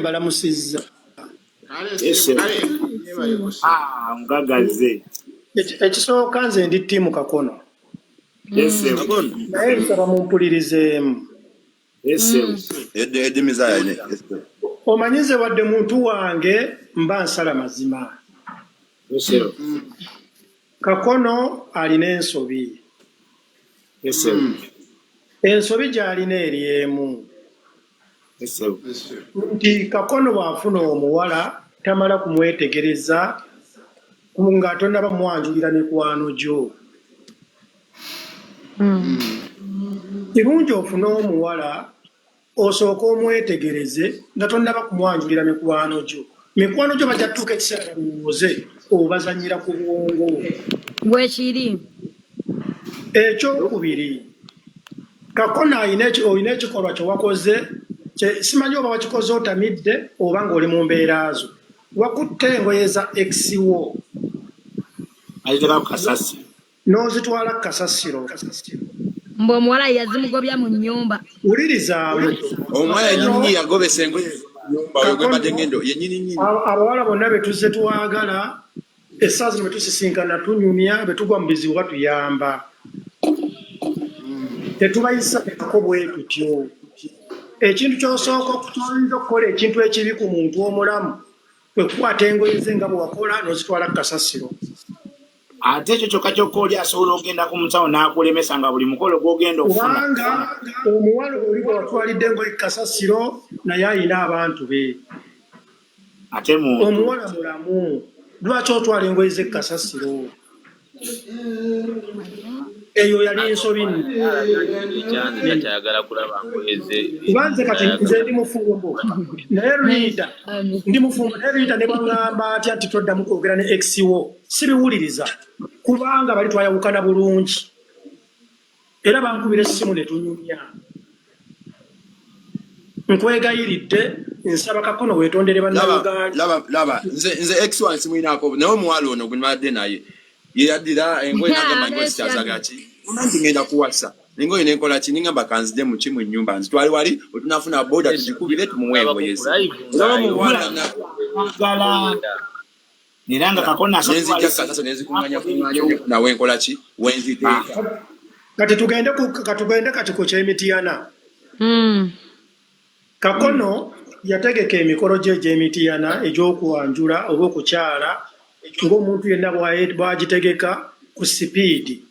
balamusizza. Ngagaze. Ekisooka nze ndi ttiimu Kakono. Naye nsaba mumpulirizeemu. Omanyize wadde muntu wange mba nsala mazima. Kakono alina ensobi. Ensobi gy'alina eri emu. Nti Kakono bw'afuna omuwala tamala kumwetegereza nga tonnaba mwanjulira mikwano gyo. Kirungi ofune omuwala osooka omwetegereze nga tonnaba kumwanjulira mikwano gyo. Mikwano gyo bajja tuuka ekiseera muwuze obazanyira ku bwongo. Bwekiri. Ekyokubiri, Kakono olina ekikolwa kye wakoze, simanyi oba wakikoze otamidde oba ng'oli mu mbeera zo. Wakutte engoye za ex-wo. N'ozitwala Kasasiro. Mbu omuwala yazimugobya mu nnyumba. Wulirizaamu. Omuwala yennyini yagobesa engoye abawala bonna be tuzze twagala essaazi ne betusisinkana tunyumya be tugwa mu bizibu batuyamba. Tetubayisaeko bwe tutyo. Ekintu ky'osooka okutoyinza okukola ekintu ekibi ku muntu omulamu kwe kukwata engoye ze nga bwe wakola n'ozitwala Kasasiro. Ate ekyo kyokka kyokka oli asobola okugenda ku musawo n'akulemesa nga buli mukolo gw'ogenda okufuna. Kubanga omuwala oli bwe watwalidde engoye Kasasiro naye alina abantu be. Ate muntu omuwala mulamu lwaki otwala engoye ze Kasasiro? Eyo yali ensobi nno. Kubanze kati nze ndi mufumbo naye Rita ndi mufumbo naye Rita ne bangamba atya nti toddamu kwogera ne ex-wo sibiwuliriza kubanga bali twayawukana bulungi era bankubira essimu ne tunyumya. Nkwegayiridde nsaba Kakono weetondere bannayuganda. Laba nze ex-one simuyinaako naye omuwala ono gwe nimadde naye yadira engoye nagamba ngo sikyazagaki nti ngenda kuwasa engoye nenkola ki ningamba kanzide mu kimu ennyumba nzitwale wali otunafuna boda tuzikubire tumuwe engoye ze era nga Kakono nenzijja nenzikuŋŋanya nawe enkola ki wenziteeka. Kati tugende kati ku ky'Emityana. Kakono yategeka emikolo gye egy'Emityana egy'okwanjula oba okukyala ng'omuntu yenna bw'agitegeka ku sipiidi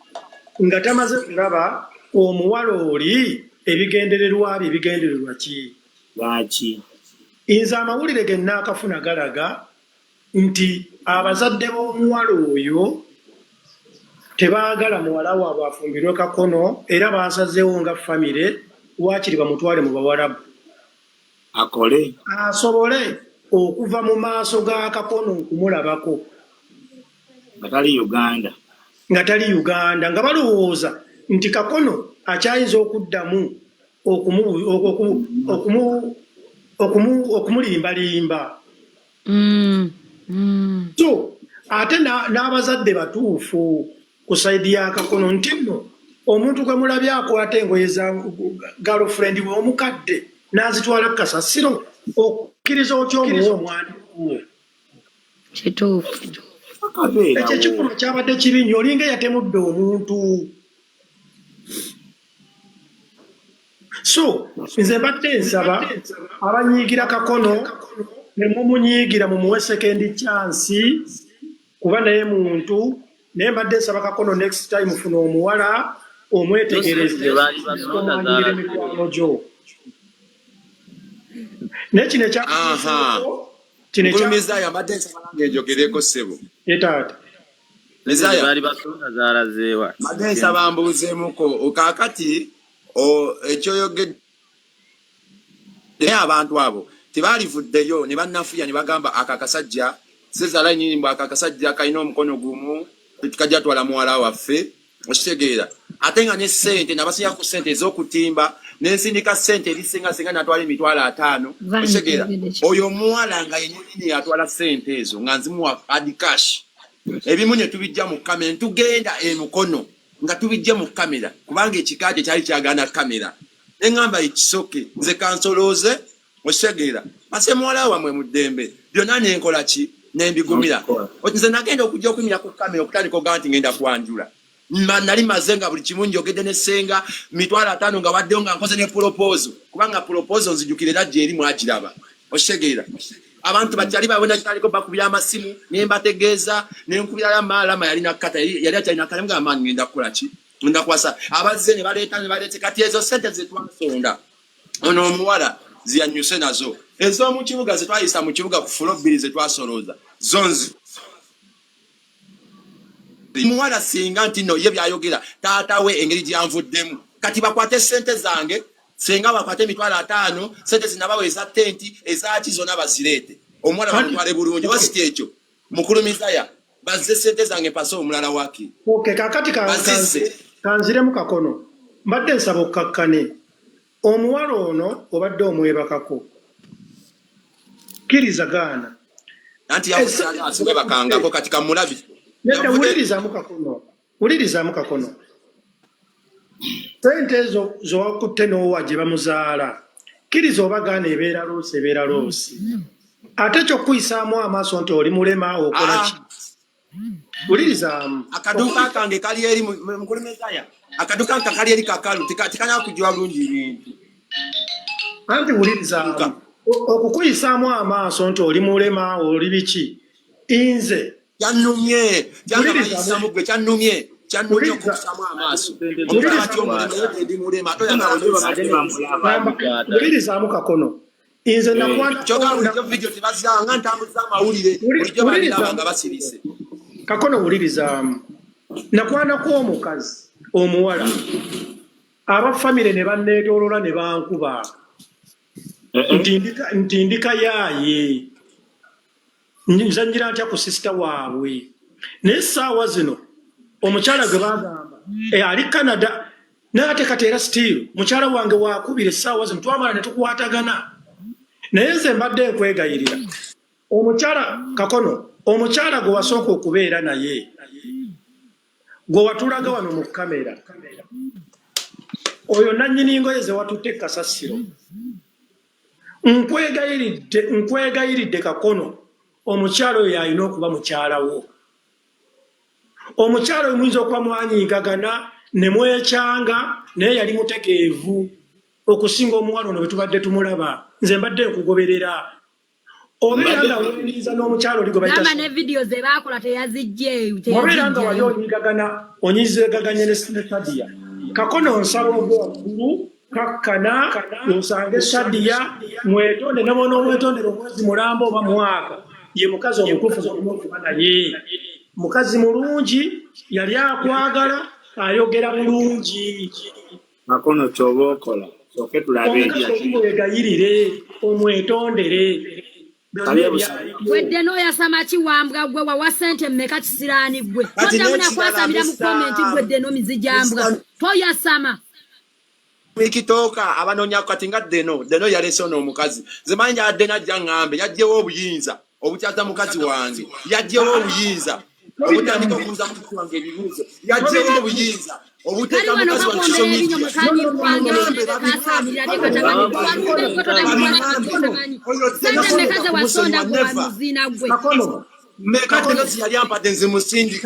nga tamaze kulaba omuwala oli ebigendererwa bye ebigendererwa ki. Lwaki? Nze amawulire ge nnaakafuna galaga nti abazadde b'omuwala oyo tebaagala muwala waabwe afumbirwe Kakono era baasazeewo nga famire waakiri bamutwale mu Bawarabu akole asobole okuva mu maaso ga Kakono okumulabako nga tali Uganda nga balowooza nti Kakono akyayinza okuddamu okumulimbalimba. So ate n'abazadde batuufu ku sayidi ya Kakono nti nno omuntu gwe mulabye akwata engoye za girlfriend we omukadde n'azitwala Kasasiro okkiriza otya omuwa omwana wo. Kituufu. Ekyo ekikolwa kyabadde kibi nnyo olinga yatemudde omuntu. So nze mbadde nsaba abanyiigira Kakono ne mumunyiigira mumuwe second chance kuba naye muntu naye mbadde nsaba Kakono next time funa omuwala omwetegereze omwanyigire mikwano gyo. Naye kino Mizaya mbadde nsaba nange njogereko ssebo. Taata Mizaya mbadde nsaba mbuuzeemuko kaakati ekyoyogedde naye abantu abo tebaalivuddeyo ne bannafuya ne bagamba akakasajja sezala nyimbo akakasajja kalina omukono gumu tukajja twala muwala waffe okitegeera ate nga ne ssente nabasinya ku ssente ez'okutimba n'ensindika ssente erisingasinga natwala emitwalo 5 okitegeera oyo omuwala nga yennyini yatwala ssente ezo nga nzimuwa hard cash ebimu ne tubijja mu kamera tugenda emukono nga tubijja mu kamera kubanga ekikaate kyali kyagana kamera neŋŋamba ekisoke nze kansolooze Osegera ase muwala wamwe mu ddembe byonna nenkola ki nembigumira nze nagenda okujja okumira ku kamera okutandika ogaa nti ngenda kwanjula nali maze nga buli kimu njogedde nesenga 5,000 nga waddeyo nga nkoze ne proposal kubanga proposal nzijukirira gye eri mwagiraba osegera abantu bakyali babona kitaliko bakubira amasimu nembategeeza nenkubira ya maalama yalina kata yali akyalina kale mga amaanyi ngenda kukola ki ngenda kwasa abazze ne baleete kati ezo sente zetwasonda ono omuwala ziyanyuse nazo ezo mu kibuga zetwayisa mu kibuga ku fulo 2 zetwasolooza zonzi muwala singa nti no ye byayogera taata we engeri gyanvuddemu kati bakwate sente zange senga bakwate 5,000 sente zinabawe eza tenti ezaki zona bazireete omwana bamutwale bulungi wasiti ekyo mukulumiza bazze sente zange pasa omulala waki okay kakati kanziremu kakono mbadde nsaba okkakkane omuwala ono obadde omwebakako kkiriza gaana anti yakusibe bakangako kati kamulabi ulirizamu kakono sente ezo zowakutte n'owa gye bamuzaala kkiriza obagaana ebeera loosi ate kyokuyisaamu amaaso nti oli mulema okola ki ulirizaamu akaduuka kange kali eri mukulemezaya akaduuka kange kali eri kakalu tikanya kujwa bulungi ebintu anti ulirizaamu okukuyisaamu amaaso nti oli mulema oli biki inze kyannumye kyannumye okukuyisaamu amaaso ulirizaamu kakono inze kakono ulirizaamu nakwanako omukazi omuwala abafamire ne banneetoolola ne bankuba ntindika yaaye nzanjira ntya ku sisita waabwe naye essaawa zino omukyala gwe bagamba ali Canada naye ate kati era still mukyala wange wakubira essaawa zino twamala ne tukwatagana naye nze mbadde nkwegayirira omukyala kakono omukyala gwe wasooka okubeera naye gwe watulaga wano mu kamera oyo nannyini ngoye ze watutte kasasiro nkwegayiridde kakono omukyala oyo yalina okuba mukyalawo omukyala oyo muyinza okuba mwanyiigagana ne mwekyanga naye yali mutegeevu okusinga omuwala ono bwe tubadde tumulaba nze mbadde nkugoberera obeera nga wenyiriza n'omukyala oli gwe bayita ne video ze baakola teyazijjeeyo obeera nga wali onyiigagana onyizigaganye ne Sadiya kakono nsaba ogwe waggulu kakkana osange Sadiya mwetonde ne bona omwetondera omwezi mulamba oba mwaka ye mukazi omutuufu okuba naye mukazi mulungi yali akwagala ayogera bulungi makono kyoba okola soke tulabe omwegayirire omwetondere wedde n'oyasama kiwambwa gwe wawa sente mmeka kisiraani gwe toddamu nakwasabira mu komenti gwedde n'omizijambwa toyasama mikitooka abanoonya kati nga deno yalese ono omukazi zemanyi yadde najja ngambe yajjewo obuyinza obukyaza mukazi wange yajjewo obuyinza obutandika okubuuza mukazi wange ebibuuzo yajjewo obuyinza obuteeka mukazi wange kisomijja mekatenozi yali ampadde nze musindi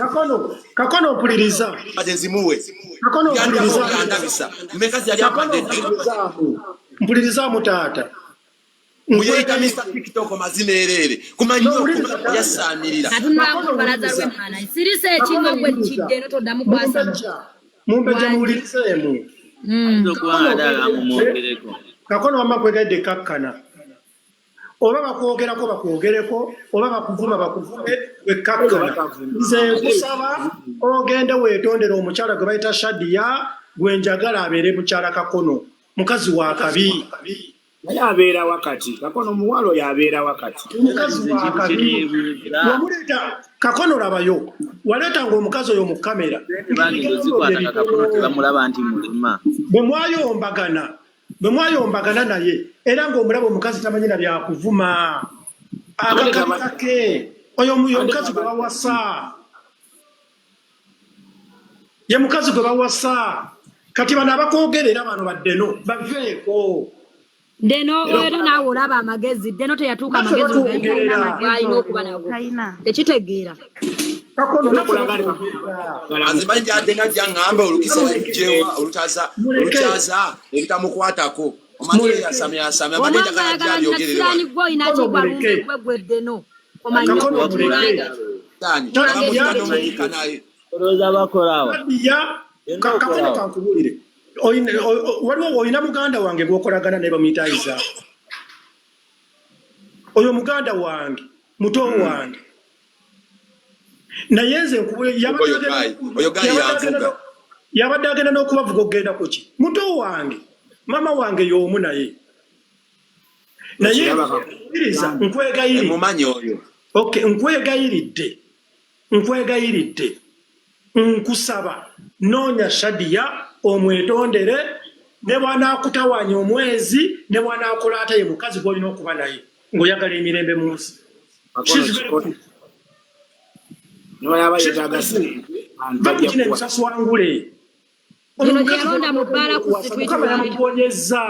kakono mpuliriza ate nzimuwe yandabisa mekazi yali ampadde mpulirizamu taata muyita Mr. TikTok mazina erere kumanyi yasanirira mumpejja muwulirizeemu kakono wamma kwegaidde kakkana oba bakwogerako bakwogereko oba bakuvuma bakuvume wekakkana nze nkusaba ogende weetondera omukyala gwe bayita Shadiya gwe njagala abeere mukyala Kakono mukazi wa kabi naye abeera wakati Kakono omuwala oyo abeera wakati mukazi wa kabi wamuleeta Kakono labayo waleetanga omukazi oyo mu kamera bwe mwayombagana naye era ng'omulaba omukazi tamanyi na byakuvuma akakake oyo omukazi gwe bawasa ye mukazi gwe bawasa kati bano abakwogerera bano baddeno baveeko Deno era nawe olaba amagezi deno teyatuuka amagezi galina okuba nago tekitegeera azimanyi adenga jangamba olukisa jewa olukyaza ebitamukwatako omanye yasamya abadeja kana jabi ogerera gwo inachigwa rumbe gwe deno omanyi Roza bakorawa kakono kankubulire waliwo oyina muganda wange gwokolagana naye bamuyitayiza oyo muganda wange muto wange naye nze yabadde agenda n'okubavuga okugenda kuki muto wange mama wange y'omu naye nkwegayiridde nkusaba noonya Shadia omwetondere ne bw'anaakutawanya omwezi ne bw'anaakolaata ye mukazi gw'olina okuba naye ng'oyagala emirembe mu nsi bakukina emisaswangule Mukama yamuponyezza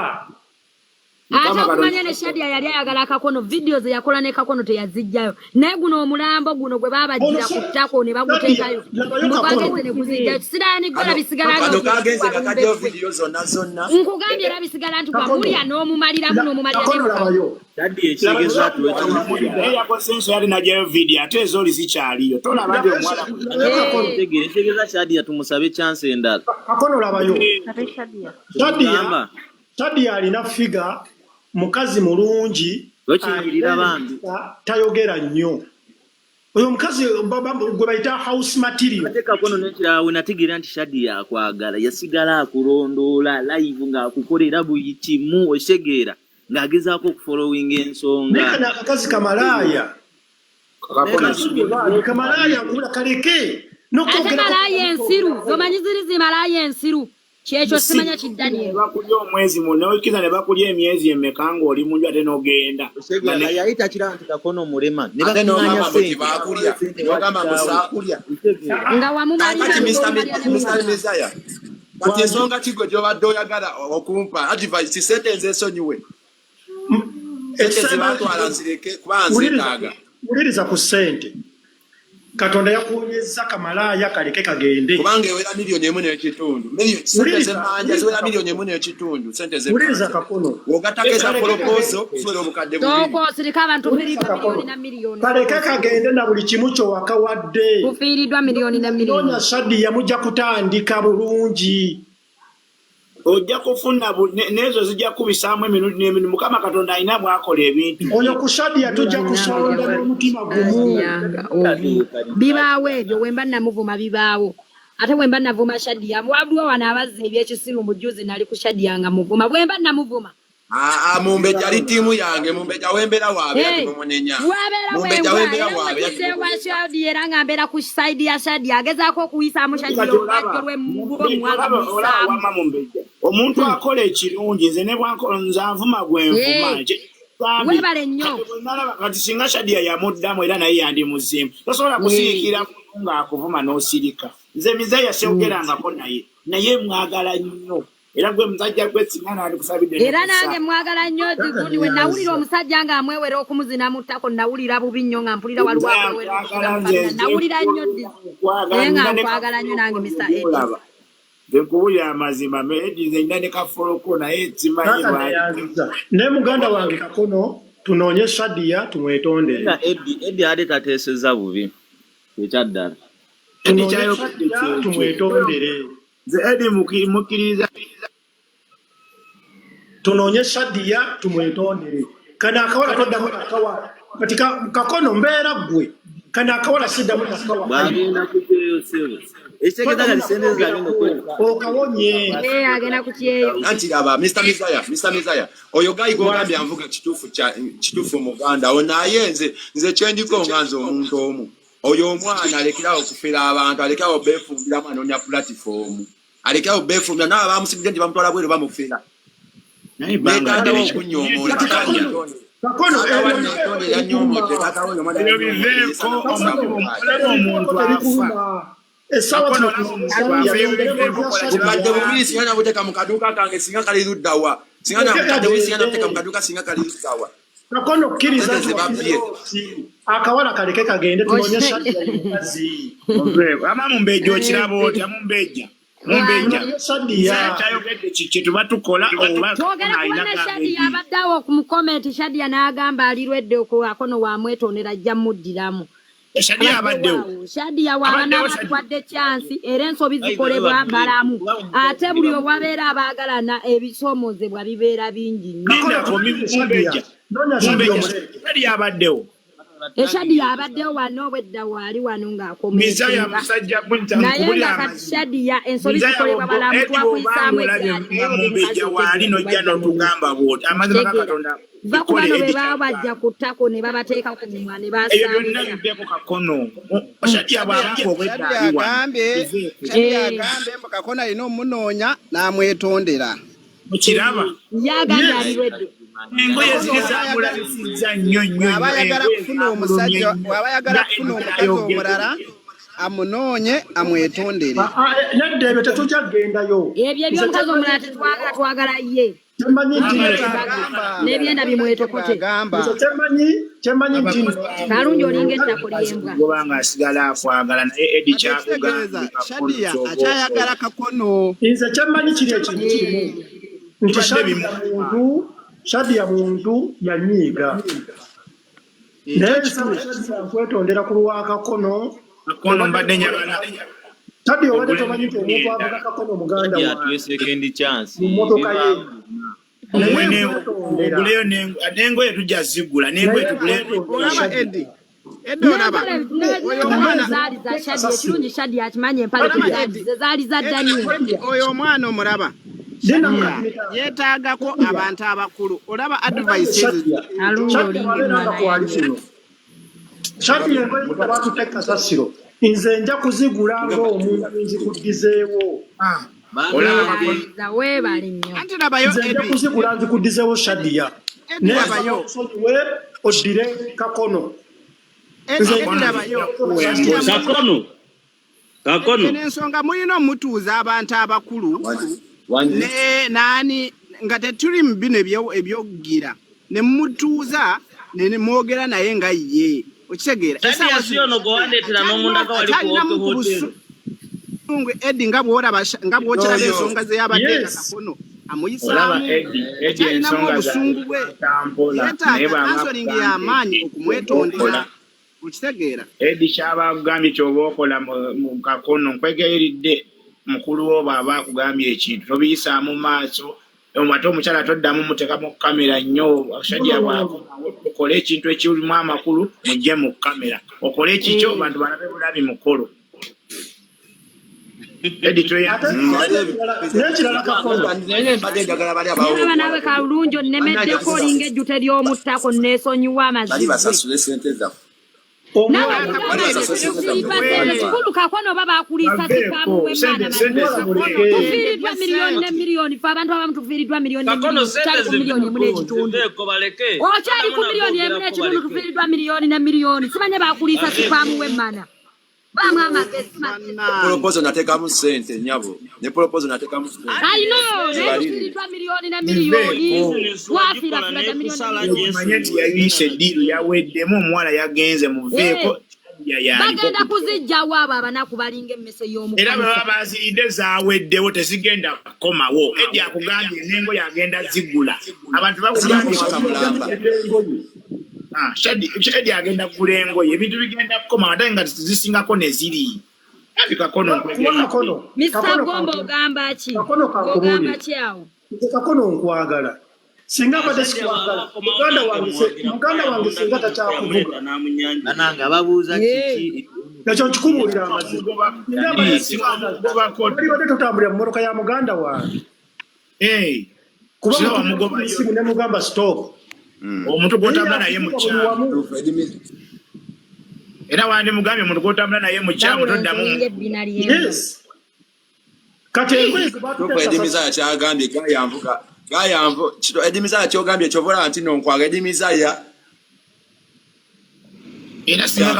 ate okumanya ne Shadia yali ayagala akakono video ze yakola ne kakono teyazijjayo naye guno omulambo guno gwe baabajjira ku ttako ne baguteekayo mubageze ne guzijjayo kisiraani gola bisigala nkugambye era bisigala nti kwamulya n'omumaliramu n'omumaliramu Daddy ekigeza yakosenso yali najjayo video ate ezooli zikyaliyo tolaba ndi omwana ekigeza Shadia tumusabe chance endala kakono labayo Shadia alina figa mukazi mulungi tayogera nnyo oyo mukazi gwe bayita house material ateka kono nekirawe nategeera nti Shadia akwagala yasigala akulondoola live ng'akukolera buli kimu osegeera ng'agezaako okufollowinga ensonga naye kana akakazi kamalaya nkula kaleke ate malaya ensiru zomanyi ziri zimalaya ensiru kyekyo simanya kiddani bakulya omwezi munoikiza ne bakulya emyezi emeka ng'oli munju ate n'ogenda yayita kira nti kakono mulema ne bakuŋŋaanya sente nga wamumalira kati ensonga kigwe gy'obadde oyagala okumpa advice sentence esonyiwe sente zibatwala nzireke kuba nzeetaaga wuliriza ku ssente Katonda yakuonyeza kamalaya kaleke kagende kubanga ewera $1.5 million sente z'emmanja ziwera $1.5 million sente wuliriza kakono wogatakeza proposal kusobola obukadde tokoosirika abantu $1 kaleke kagende na buli kimu kyowakawadde kufiiriddwa $1 noonya Shadia mujja kutandika bulungi ojja kufuna nezo zijja kubisaamu emirundi Mukama Katonda alina bwakola ebintu oyo ku Shadia tujja kusonda n'omutima gumu bibaawo ebyo wemba namuvuma bibaawo ate wemba navuma Shadia wabulwa wano abazza ebyekisiru mu juzi nali ku Shadia nga muvuma wemba namuvuma Mumbeja ali tiimu yange mumbeja wembera waabe ati mumunenya mumbeja wembera waabe ati Shadia era ngambera ku side ya Shadia agezaako okuyisaamu Shadia olwe mwaga omuntu akola ekirungi nze ne bwankola nze avuma gwenvuma webale nnyo kati singa Shadia yamuddamu era naye yandi muzimu tosobola kusiikira ng'akuvuma n'osirika nze Mizaya syogerangako naye mwagala nnyo era gwe musajja gwe singana ali kusabidde era nange mwagala nnyo digundi we nawulira omusajja nga amwewera okumuzina mu ttako nawulira bubi nnyo nga mpulira waliwo akwewera nawulira nnyo naye nga nkwagala nnyo nange Mr. Eddie Dekubulya amazima medize ndane kafoloko na etsimanyi ne muganda wange kakono tunoonye Shadia tumwetondere Eddie ade tateeseza bubi ekyaddala tumwetondere nze Eddie mukiriza tunoonye Shadia tumwetondere kana akawala toddamu akawa kati kakono mbeera gwe kana akawala siddamu akawa bagenda kuteyo sebo ekitegeeza lisendeza alina okawonye agenda kukyeyo anti laba Mr. Mizaya oyo gayi gwogambye anvuga kituufu muganda onaye nze kyendiko nga nze omuntu omu oyo omwana alekerawo okufera abantu alekerawo beefumbiramu anoonya platform alekerawo beefumbira nawe bamusigidde nti bamutwala bweru bamufera beetandawo okunyomoola omuntu afa kubadde bubiri singa nabuteka mu kaduuka kange singa kali luddawa Singana mutade wisingana teka mukaduka singa kali sawa. Kakono kiriza akawala kaleke kagende tuonyesha kazi. Ama mumbejo kirabo ta mumbeja. Mumbeja. Shadia. Tayogedde kikitu batukola oba na Shadia abaddawo ku comment Shadia n'agamba alirwedde Kakono wa mwetonera ajja muddiramu. Shadia abaddewo. Shadia waana batwadde chance era ensobi zikolebwa balamu. Ate buli obwabeera abaagalana ebisoomozebwa bibeera bingi nnyo. Nenda ko mumbeja. Shadia abaddewo. Shadia abaddewo wano obwedda waali wano ng'akomeeza. Mizaya musajja bunta nkubulira kati Shadia ensobi zikolebwa balamu twakuyisaamu mumbeja waali nojja n'otugamba bw'oti amazima ga Katonda. Bakubano beba bajja kutako ne babateeka ku mumwa ne basanga. Eyo byonna bibeko Kakono. Shadia bw'abantu obwedda agambe Kakono alina omunoonya n'amwetondera. Mukiraba. Yagambye alirwedde. Engoye ziri zamulabisizza nnyo. Abayagala kufuna omusajja, abayagala kufuna omukazi omulala amunoonye amwetondere. Nedda ebyo tetujja kugendayo. Ebyo eby'omukazi omulala twagala ye. Temanyi n'ebyenda bimwetokote. Temanyi ntino. Kalungi olinga ettako ly'embwa. Gobanga asigala akwagala naye Eddie kyakugamba. Shadia akyayagala Kakono. Nze kyemanyi kiri ekintu kimu. Nti Shadia muntu yanyiiga. Naye Shadia nkwetondera ku lwa Kakono. Kakono mbadde njagala. Shadia obadde tomanyi nti omuntu avuga Kakono muganda wa second chance. Mmotoka ye. Oguleyo n'engoye tujja zigula n'engoye tuguleyo. Olaba Eddie. Olaba. Oyo omwana zaali za Shadia ekirungi Shadia akimanye empale zaali za Daniel. Oyo omwana omulaba. Yeetaagako abantu abakulu. Olaba advice Shadia engoye batuteka Kasasiro. Nze nja kuzigula ng'omuntu nzikuddizeewo. Weebali nnyo. Anti labayo Nze nja kuzigula nzikuddizeewo Shadia. Labayo. We oddire Kakono. Kakono. N'ensonga mulina omutuuza abantu abakulu. Nani nga tetuli mu bino ebyogira. Ne mutuuza ne mwogera naye nga ye. Okitegeera. Shadia siyo no gowandetera n'omundaka wali ku hotel. Eddie nga bw'okiraba ensonga ze yabadde Kakono amuyisaamu ensonga obusungu bwe yeetaaga kansolingi y'amaanyi okumwetondera okitegeera. Eddie kyaba akugambye ky'oba okola mu Kakono nkwegeeridde mukulu wo bw'aba akugambye ekintu tobiyisaamu maaso ate omukyala toddamu muteekamu kamera nnyo. Shadia okole ekintu ekirimu amakulu mujje mu kamera okole ekikyo bantu balabe bulabi mukolo. Nawe kalungi onnemeddeko olinga ejjute ly'omuttako neesonyiwa amazima. Kikulu Kakono baba akulisa kikamu w'emana tufiiriddwa miliyoni ne miliyoni fe abantu abamu tufiiriddwa miliyoni ne miliyoni okyali ku miliyoni emu n'ekitundu tufiiriddwa miliyoni ne miliyoni simanye bakulisa kikamu w'emana. Proposal natekamu sente nyabo. Ne proposal natekamu sente. I know. Tufiiriddwa miliyoni na miliyoni. Twafira fulada miliyoni. Manyeti yayise deal yaweddemu omuwala yagenze mu veeko. Bagenda kuzijjawo abo abanaku balinga emmese y'omukono. Era baba baziridde zaaweddewo tezigenda kukomawo. Eddie akugambye n'engoye agenda zigula. Abantu bakugambye Shadia agenda kugula engoye ebintu bigenda kukoma ate nga zisingako ne ziri. Kakono Mr. Gombo ogamba ki? Ogamba ki awo? Kakono nkwagala. Singa badde sikwagala. Muganda wange singa takyakuvuga. Ananga babuuza kiki. Nakyo nkikubuulira amazima. Badde tutambulira mu mmotoka ya muganda wange. Kuba mugoba ne mugamba stop. Omuntu gw'otambula naye mu kyalo. Era wandi mugambye omuntu gw'otambula naye mu kyalo toddamu. Yes. Kati engoye edimiza kyagambye gayamvu kito edimiza kyogambye kyovola nti nonkwaga edimiza era singa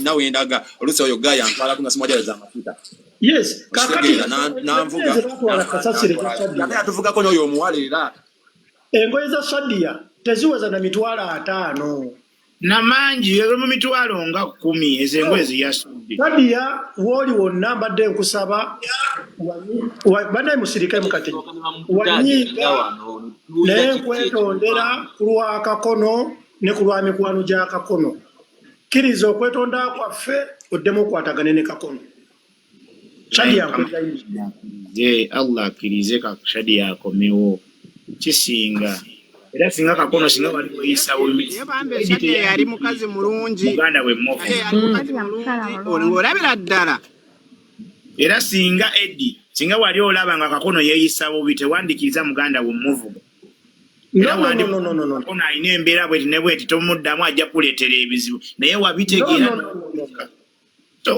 nawe endaga olusi oyo gayamvu ala kunga simwaja za mafuta Yes, kakati nanvuga atuvugako n'oyo omuwala era engoye za Shadia teziweza na mitwalo 5 namangi ezo mu mitwalo nga 10 ezo engoye ziyasudde. Shadia woli wonna mbadde nkusaba banaye musirike mukati wanyiga naye nkwetondera ku lwa Kakono ne ku lwa mikwano gya Kakono. Kkiriza okwetonda kwaffe oddemu okwatagane ne Kakono. Shadia Allah akkirize Shadia akomewo kisinga era singa Kakono singa wali oyisawo Shadia yali mukazi mulungi muganda we mmofu olabira ddala era singa Eddie singa wali olaba nga Kakono yeeyisawo bitewandikiriza muganda we mmuvuga. No. Kakono alina embeera bweti ne bweti tomuddamu ajja kuleetera ebizibu naye wabitegeera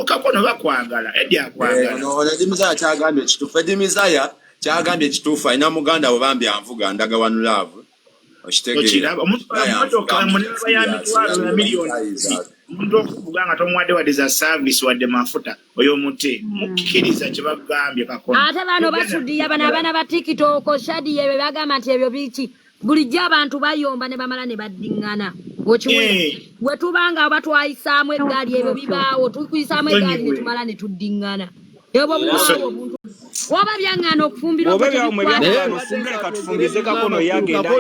Kakono bakwagala Eddie akwagala. Eddie Mizaya kyagambye ekituufu. Eddie Mizaya kyagambye ekituufu alina muganda we bambi anvuga ndagaano laavu okitegeera omuntu okuvuga nga tomuwadde wadde za service wadde mafuta oyo mute mukkiriza kye bagambye Kakono. Ate bano basudiya bano abaana ba TikTok Shadia ebyo bagamba nti ebyo biki bulijjo abantu bayomba ne bamala ne baddiŋŋana okiwe bwe tubanga batwayisaamu eggaali ebyo bibaawo tukuyisaamu eggaali ne tumala ne tuddiŋŋana ebyo bubaawo obuntu oba byaŋŋana okufumbirwa katufumbize Kakono yagenda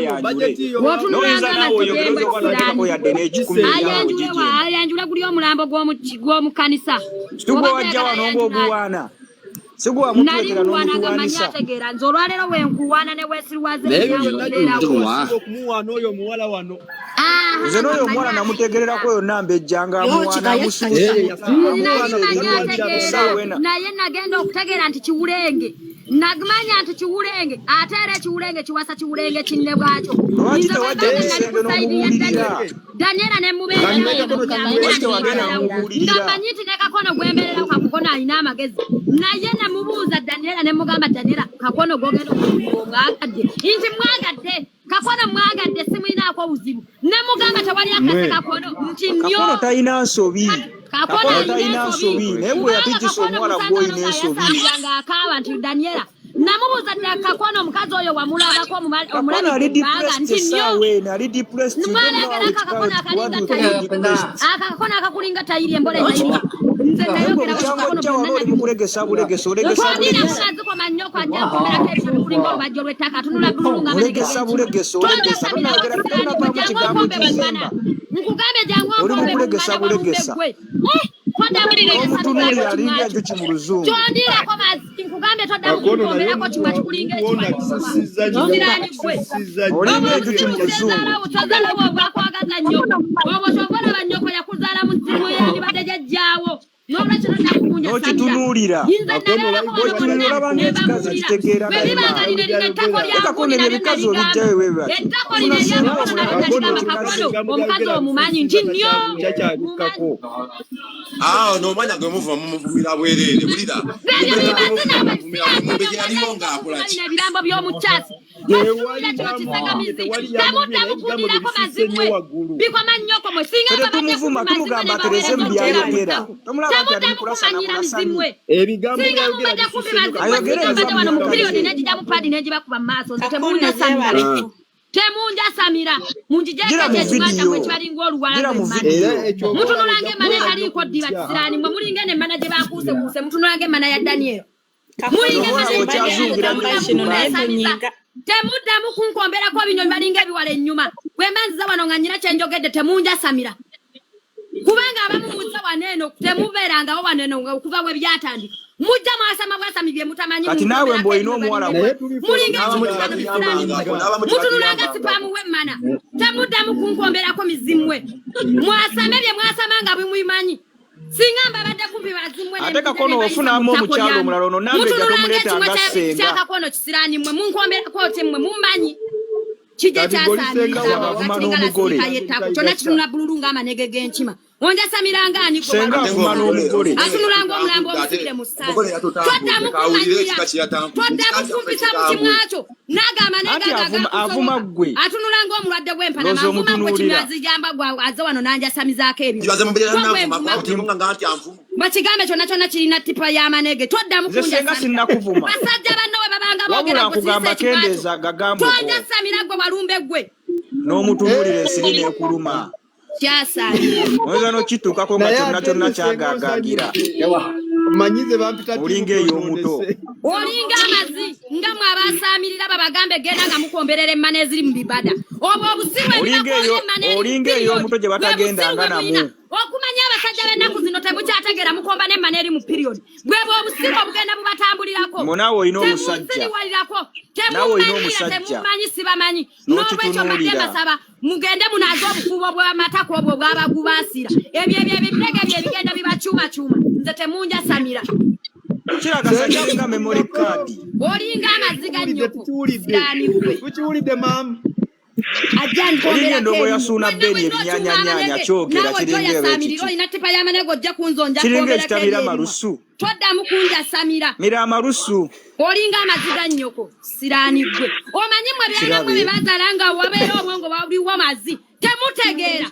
yanjule ayanjule guli omulambo gw'omukanisa sigwe wajja wano ng'oguwaana sigwe wamutuletera n'omutuwaanisa nze olwaleero wenkuwaana ne weesirwaze okumuwaana oyo omuwala wano nze n'oyo omuwala namutegererako yonna mbejjanga amuwaana naye nagenda okutegeera nti Kiwulenge nagmanya nti Kiwulenge ate era Kiwulenge kiwasa Kiwulenge kinne bwakyo Daniela ne mubeera nga manyiti ne Kakono gwembeerera Kakono alina amagezi naye namubuuza Daniela ne mugamba Daniela Kakono gogenda omwagadde nti mwagadde Kakono mwagadde simuyinaako obuzibu ne mugamba tewali akase Kakono nti nnyo Kakono talina nsobi Kakono talina nsobi naye bwe yatigisa omuwala gw'olina ensobi akaaba nti Daniela namubuuza ddala Kakono omukazi oyo wamulabako Kakono ali depressed essaawa eno ali depressed Kakono akakulinga tayiri embola enayima nze nayogera mukulegesa bulegesa olegesa nnyoko ajja kumerako ekikulinga olubajjo lw'ettaka atunula bulunga olegesa bulegesa olegesa nkugambe jangu mukulegesa bulegesa omutunuulira alinga njuki mu luzungu kyondirako mazzi nkugambe todda kukomberako kimwa kikulinga olinga enjuki mu luzungu tozalawo obwakwagaza nnyoko obwo tobolaba nnyoko yakuzaala mu ssimu yandibadde jajjaawo n'okitunuulira olaba ng'ekikazi kitegeera Kakono ebyo ebikazi obijjayo weebati omukazi omumanyi nti nnyo n'omwanya gwe muva mumuvumira bwereere bulira mumbe gye yaliwo ng'akolaki ebirambo by'omukyasi temuddamu kuulirako mazimwe bikoma nnyoko mwe singa tumuvuma tumugamba atereze mu byayogera tomulaba nti ali mukulasa namulasani ebigambo negibakuba mu maaso temunjasamira munjijekeekibanda ekibalinga oluwala mutunulange emmana etaliiko ddiba kisiraani mwe mulinga nemmana gye bakuusekuuse mutunulange emmana ya Daniel temuddamu kunkomberako ebinyonyi balinga ebiwala ennyuma bwe mbanziza wano nga nnyina kyenjogedde temunjasamira kubanga abamu muza waneeno temubeerangawo waneeno okuva bwe byatandika mujja mwasama bwasami bye mutamanyi kati naawe mbu olina omuwala mutunulanga sipaamu w'emmana temuddamu kunkomberako mizimwe mwasame bye mwasama nga bwemubimanyi singa mbabadde kumpi bazimwe ate Kakono ofunamu omukyalo omulala ono nambeja tomuleeta nga ssenga kya Kakono kisiraani mmwe munkomberako oti mmwe mummanyi kijja kyasaaniyetako kyonna kitunula bululu ng'amanege g'enkima onjasamiranga ani atunulanga omulambo omusibire mu ssaasi toddamu kumpisa mu kimwakyo n'agamba avuma ggwe atunulanga omulwadde gw'empalama avuma gwe kimwazijamba gwe aze wano n'anjasamizaako ebyo bakigambe kyonna kirina tipa y'amanege toddamu kunja sinnakuvuma basajja bannowe babanga boogera kugamba kendeeza gagambo tonja samira gwe balumbe gwe n'omutunuulira ensiri n'ekuluma kyasaanira oyinza n'okituukako nga kyonna kyagagagira manyize bampita olinga ey'omuto olinga amazi nga mwe abasaamirira babagambe genda nga mukomberera emmane eziri mu bibada obwo obusiru olinga ey'omuto gye batagendanga namu okumanya abasajja b'ennaku zino temukyategeera mukomba n'emmane eri mu piriyodi bwe bwe obusiru obugenda bubatambulirako naawe olina omusajja temumanyi sibamanyi n'olwekyo mbadde mbasaba mugende munaaze obukuubo bw'amatako obwo bwabagubaasira ebyo ebitege bye ebigenda bibacuumacuuma nze temunja samira kiraga sajja memory card olinga amaziga nnyoko siraanibwe tukiwulidde maama olinga endobo yasuuna bbeeri ebinyanyanyaanya kyogera olina tipa y'amanego ojja kunzonja kiringa ekitabira malusu toddamu kunja samira mira amalusu olinga amaziga nnyoko siraanibwe omanyi mwe byanamu bye bazaala nga wabeera obwongo bwabuliwo mazi temutegeera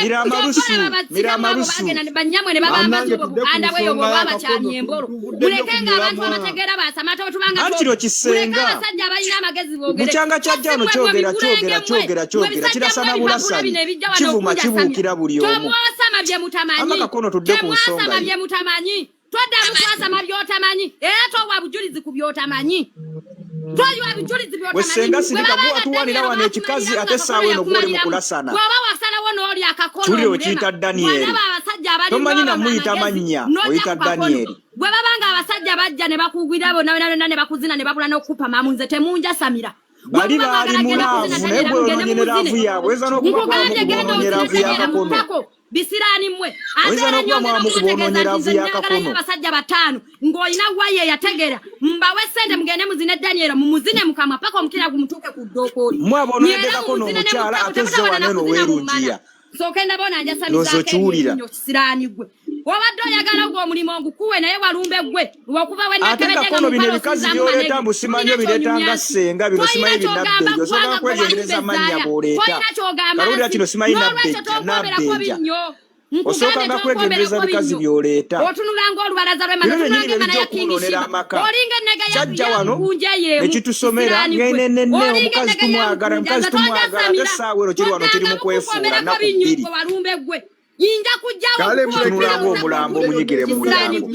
mira amalusu banyamwe ne baba amazi obuganda bweyo bwe babakyamya embolo muleke nga abantu abategeera basamata otubanga kiro kisenga abasajja abalina amagezi boogere mukyanga kyajja no kyogera kirasana bulasani kivuma kibuukira buli omu temwasama bye mutamanyi amakakono tudde ku nsonga bye mutamanyi toddamu kwasama by'otamanyi era towa bujulizi ku by'otamanyi wesenga sirika atuwanira wano ekikazi ate essaawa eno gwoli mu kulasana tuli okiyita Danieri tomanyi namuyita mannya oyita Danieri bwe babanga abasajja bajja ne bakugwira bonna ne bakuzina ne babula n'okukupa mamu nze temunja samira bali baali mulaavu naye gwe ononyene laavu yaabwe oyinza n'okubamukuba laavu y'akakono bisirani mwe oyinza n'okuba mwamukuba laavu y'akakono abasajja bataano ng'olina waye yategera mbawe ssente mugende muzine Daniel mumuzine mukamwa paka omukira gumutuuke ku ddooko mwe abonooddekako n'omukyala ate zze waneno weerugiya sokenda bona nja samizaako kisirani gwe wabadde oyagala ogwo omulimu ogukuwe naye walumbe gwe wakuva ate kakono bino ebikazi byoleeta mbu simanyi obireetanga ssenga bino simanyi binabbeejo osobola kwegendereza amannya b'oleeta kalulira kino simanyi nabbeja osookanga kwegendereza ebikazi byoleeta otunulanga olubalaza lw'emana kyajja wano nekitusomera ngenenenne omukazi tumwagala ate essaawa eno kiri wano kiri mu kwefuula nnaku bbiri tunulanga omulambo omunyigire mu mulambo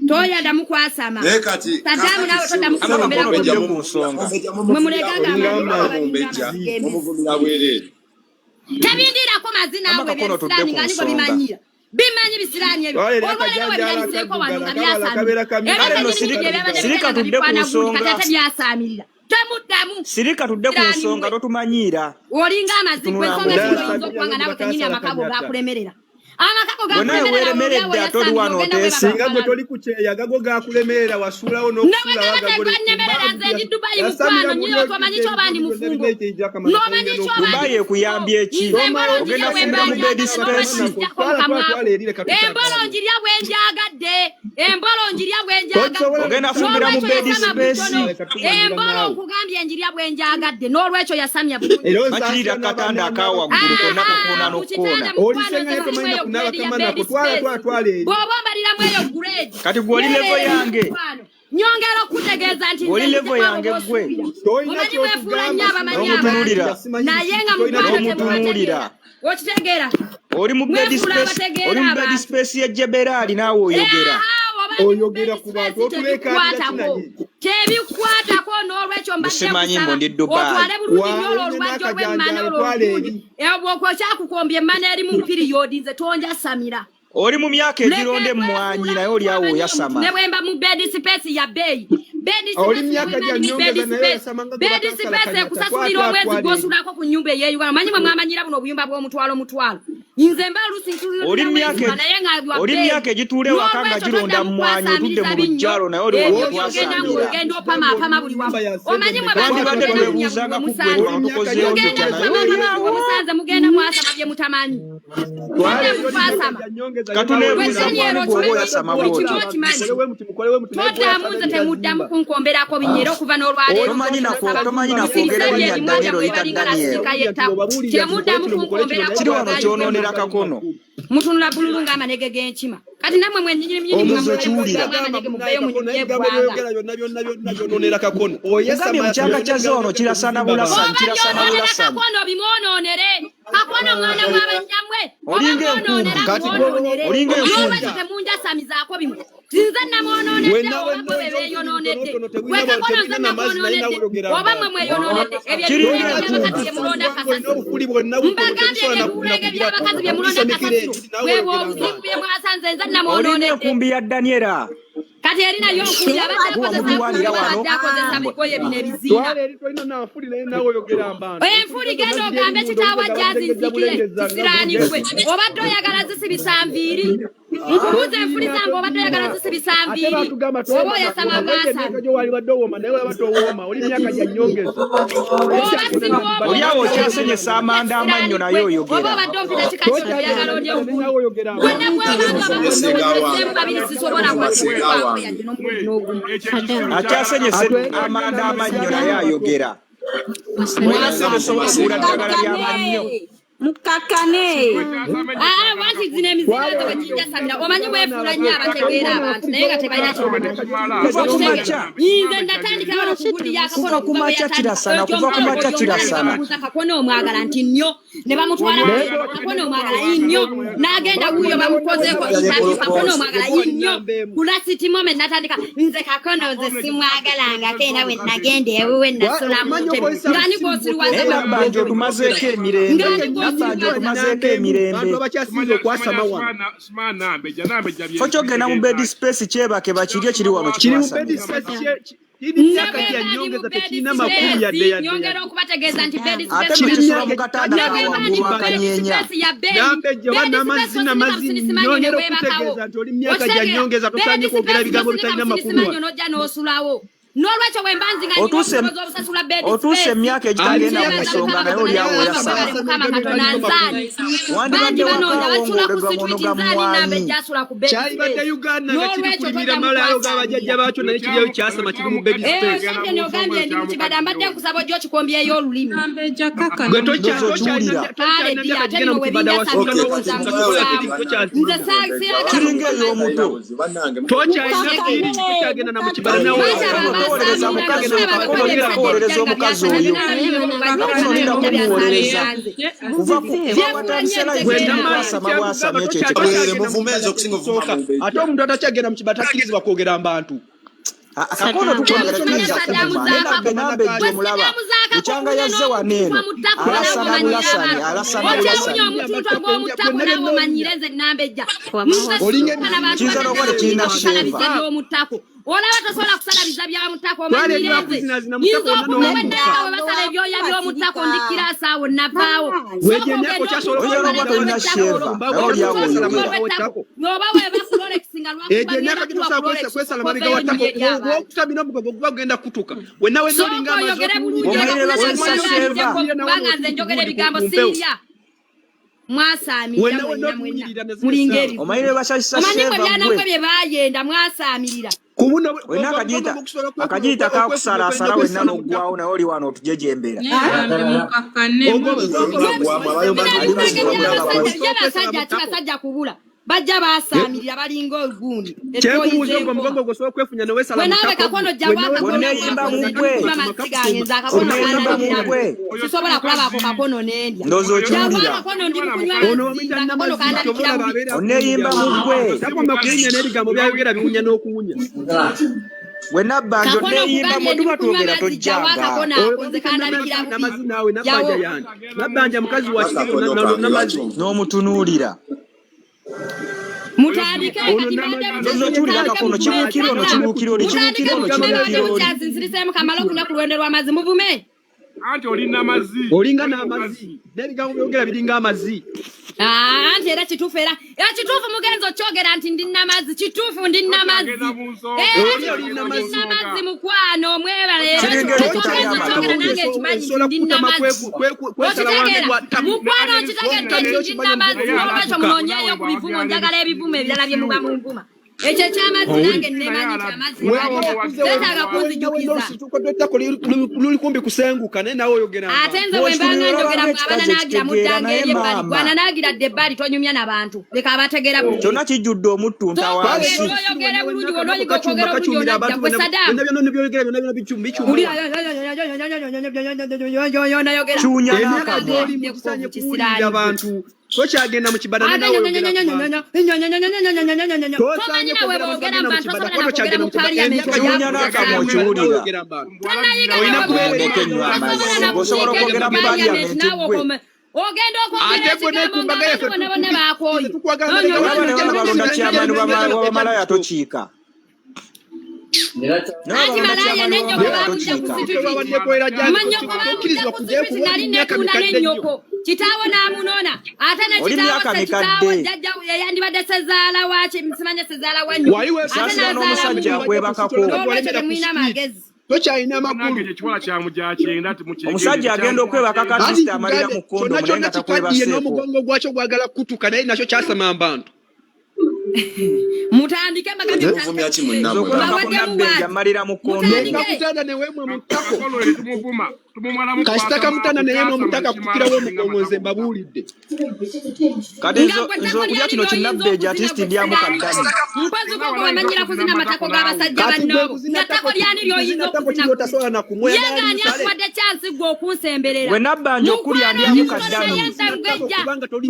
toyada mukwasama tadamu nawe toddamu amakono tudde ku nsonga mwe muleganga tebindirako mazina awe byesirani nga nibwe bimanyira bimanyi bisirani ebyo olwaleero we byayiseko wano nga sirika tudde ku nsonga byasaamirira temuddamu sirika tudde ku nsonga totumanyiira olinga amazigwe ensonga eziyinza okubanga nawe kenyini amakago gakulemerera nawe weeremeredde ate oli wano oteesa singa gwe toli ku kyeya gago gakulemerera wasuulawo Dubai ekuyambye eki ogenda kufumira mu bed space ogenda kufumira mu bed space bakirira katanda akawaggulu konna kukoona n'okukoona kati gwe oli levo yange nyongera okutegeeza nti oli levo yange gwe n'omutunuulira okitegeera oli mu bed space ya Jeberaali naawe oyogera ku bantu otuleekaatako tebikwatako n'olwekyo mbadde ndi Dubai otwale bulungi olwo olubajja olw'emmana olwo kyakukombya emmana eri mu piriyodi nze tonja samira oli mu myaka egironde emmwanyi naye oli awo oyasama ne bwemba mu bed space ya bbeeyi ekusasulira omwezi gwosulako ku nnyumba eyeeyugana manyi mwe mwamanyira buno obuyumba bw'omutwalo nze mba oli myaka egituula ewaka nga gironda mmwanyi otudde mu lujjalo naye oli wagenda opamaapama buli wamu omanyi mwandibadde twebuuzanga ku gwe twano tukozeewo tutya musanze mugenda mwasama bye mutamanyi katuneebuuza bwoba oyasama bwoti toddamu nze temuddamu kunkomberako binyera okuva n'olwaleero tomanyi nakwogera linnya Daniel oyita Daniel temuddamu kunkomberako kiri wano kyonoonera mutunulira kakono. Mutunula bululu ng'amanege g'enkima. Kati namwe mwennyini Ogambye mu kyanga kya zoono kirasana bulasani, kirasana bulasani. Kakono bimwonoonere. Kakono mwana w'abanyamwe. Olinga enkumbi. Olinga enkumbi. Temunjasamizaako bimwe. Nze namwonoonedde oba mwe beeyonoonedde. Gwe kakono nze namwonoonedde. Oba mwe mweyonoonedde. Ebyo by'abakazi bye mulonda kasasi. Mbagambye eby'obuwulege by'abakazi bye mulonda kasasi. Weewo obuzibu bye mwasanze nze namwonoonedde. Olina enkumbi ya Daniela. Kati erina y'okumbi abadde akozesa bikoye bino ebiziina. Enfuli genda ogambe kitaawa gyazizikire zisiraanibwe. Obadde oyagala zisibisa nviiri. Nkubuuza enfuli zange obadde oyagala zisibisa nviiri. Oba oyasama bwasami. Oli awo okyasenyesa amanda amannyo naye oyogera. Oba obadde ompita kika ky'oyagala olye obukulu. Gwenna bw'abanga babiri sisobola kwa akyasenyese amanda amannyo naye ayogera. Mwasobola okugula ddagala ly'amannyo. Mukakane. Wanti zino emizigo ezo bwekijjasamira omanyi bwefuula nnyo abategeera abantu naye nga tebalina nze ndatandika wano okugulira akakono ku makya kirasana, kuva ku makya kirasana. Kakono omwagala nti nnyo ne bamutwala kakono omwagala nnyo n'agenda wuuyo bamukozeeko interview kakono omwagala nnyo kulasiti moment natandika nze kakono nze simwagalanga kena we nagenda ewuwe nasula mutemu ngani gwosiriwaza Nabanja otumazeeko emirembe. Nabanja otumazeeko emirembe. Fo kyogenda mu bed space kyebake bakirye kiri wano kikwasa. Imyaka ya nyongeza tekina makuru ya de. Nyongera okubategeeza nti bed Ate space mukisula mu katanda kawamu akanyenya. Nambejja n'amazina mazina nyongera okutegeeza nti oli myaka ya nyongeza tosanye kwogera bigambo bitalina makulu. Nojja n'osulawo. N'olwekyo bwe mbanzi nga obusasula bed space. Otuuse emyaka egitagenda mu nsonga naye oli awo oyasaba. Mukama Katonda nzaani. Wandibadde wakawuulwa onoga muwanyi. Kyali badde Uganda nga kiri kulimira malaalo g'abajjajja baakyo naye kiriyo kyasama kiri mu baby space. Sente n'ogambye ndi mu kibada mbadde nkusaba ojja okikombyeyo olulimi. Gwe tokyalina ate nno we binjasabira nze saasira Kiringa ey'omuto. tokyalina kiri kyagenda na mu kibala nawe. Owolereza mukazi oyo kakolera kowolereza omukazi oyo. Kakolera kumuwolereza. Kuva watandise live bwasama bwasama ekyo ekyo. Ate omuntu atakyagenda mu kibala takkirizibwa kwogera abantu. Kakono tukwagala kiyinza kuuma. Nabbe nambejja omulaba. Bukyanga yazze waneeno. Alasana bulasani, alasana bulasani. Kiyinza n'okuba tekirina sheeva. Olaba tosobola kusalabiza bya mutako omanyirenze. Yinza okuba naawe basala ebyoya by'omutako ndikira asaawo navaawo. Oyinza n'okuba tolina sheeva. Naye oli awo oyogera. N'oba weeba ku Rolex nga lwakuba kwesala mabiga watako okutabina omugogo guba gugenda kutuka. Wenna wenna olinga kubanga nze njogera ebigambo sirya. Mwasaamirira mulingeri. Omanyire basasisa sheeva gwe. Bye baayenda mwasaamirira. Wena akajiyita kakusalaasala wenna n'oggwawo naye oli wano otujejembera. Basajja kubula bajja basaamirira balinga ogundi. Kyekubuuza ogwo omugongo gwosobola okwefunya ne weesala Bwe naawe kakono jjawako Onneeyimba mu gwe. sisobola kulabako kakono n'endya. Ndowooza okiwulira. Onneeyimba mu gwe. takoma kuwunya n'ebigambo byayogera biwunya n'okuwunya. Bwe nabbanja onneeyimba mu tuba twogera tojjanga. Namazina awe nabbanja yange. Nabbanja mukazi wa namazi. N'omutunuulira. Mutandike Otuulira akakono kibuukira ono kibuukira oli kibuukira ono kibuukira oli. nsirisemu kamala okunya ku luwendo lw'amazzi muvume. Anti olina amazzi. Olinga n'amazzi. N'ebigambo byogera biringa amazzi. Anti era kituufu kituufu mugenzi okyogera nti ndina amazzi kituufu ndina amazzi. Ndina amazzi mukwano mwebale. Mukwano okitegeera nti ndina amazzi olwekyo munoonyeeyo ku bivumo njagala ebivumo ebirala bye muba mu nvuma. Eche chama zinange nemanyi chamazi. Tata kunzijukiza. Tuko luli kumbi kusenguka nawe oyogera. Atenze wembanga njogera abana nagira mudange bali. Bwana nagira debali tonyumya nabantu. Leka abategera bu. Kyonna kijjudde omuttunta wansi. Oyogera bulungi olonyigo kwogera bulungi onajja kwe Saddam. Byonna byogera byonna bichumbi. Chunya nakagoli mukusanye kuwulira abantu. Tokyagenda mu kibada nawe oyogera. Tosanye kwogera abantu tokyagenda mu kibada. Chunya nakagoli okiwulira. Olina kubeereka amazzi. Osobola okwogera mu paliamenti gwe. Ogenda okwogera bonna baakooyi. Balonda kyamaani w'abamalaya tokiika. Anti malaya n'ennyoko baamudde ku situti. Amanyoko baamudde ku situti nali netunda n'ennyoko. Kitaawo n'amunona. Ate ne kitaawo jjajja yandibadde sezaala waaki simanya sezaala wa nnyo. Ate n'omusajja akwebakako. N'olwekyo temulina magezi. Tokyalina makulu. Omusajja agenda okwebaka kasisita amalira mu kkondo naye nga takwebaseeko. N'omugongo gwakyo gwagala kutuka naye nakyo kyasama abantu. Mutandike magambo Muvumya ki munnammwe? Nabbeja malira mu kkondo. Kakutanda newemwe mu ttako. Kasita kamutanda neyemwe mu ttaka kukirawo omugongo nze mbabuulidde. Kati nze okulya kino kinabbeja artisti ndyamu kaddami. Mpozi koko wamanyira kuzina amatako g'abasajja bannobo. Gatako lyani ly'oyinza okuzina. Yenga ani akuwadde chance gwe okunsemberera. Bwe nabbanja okulya ndyamu kaddami.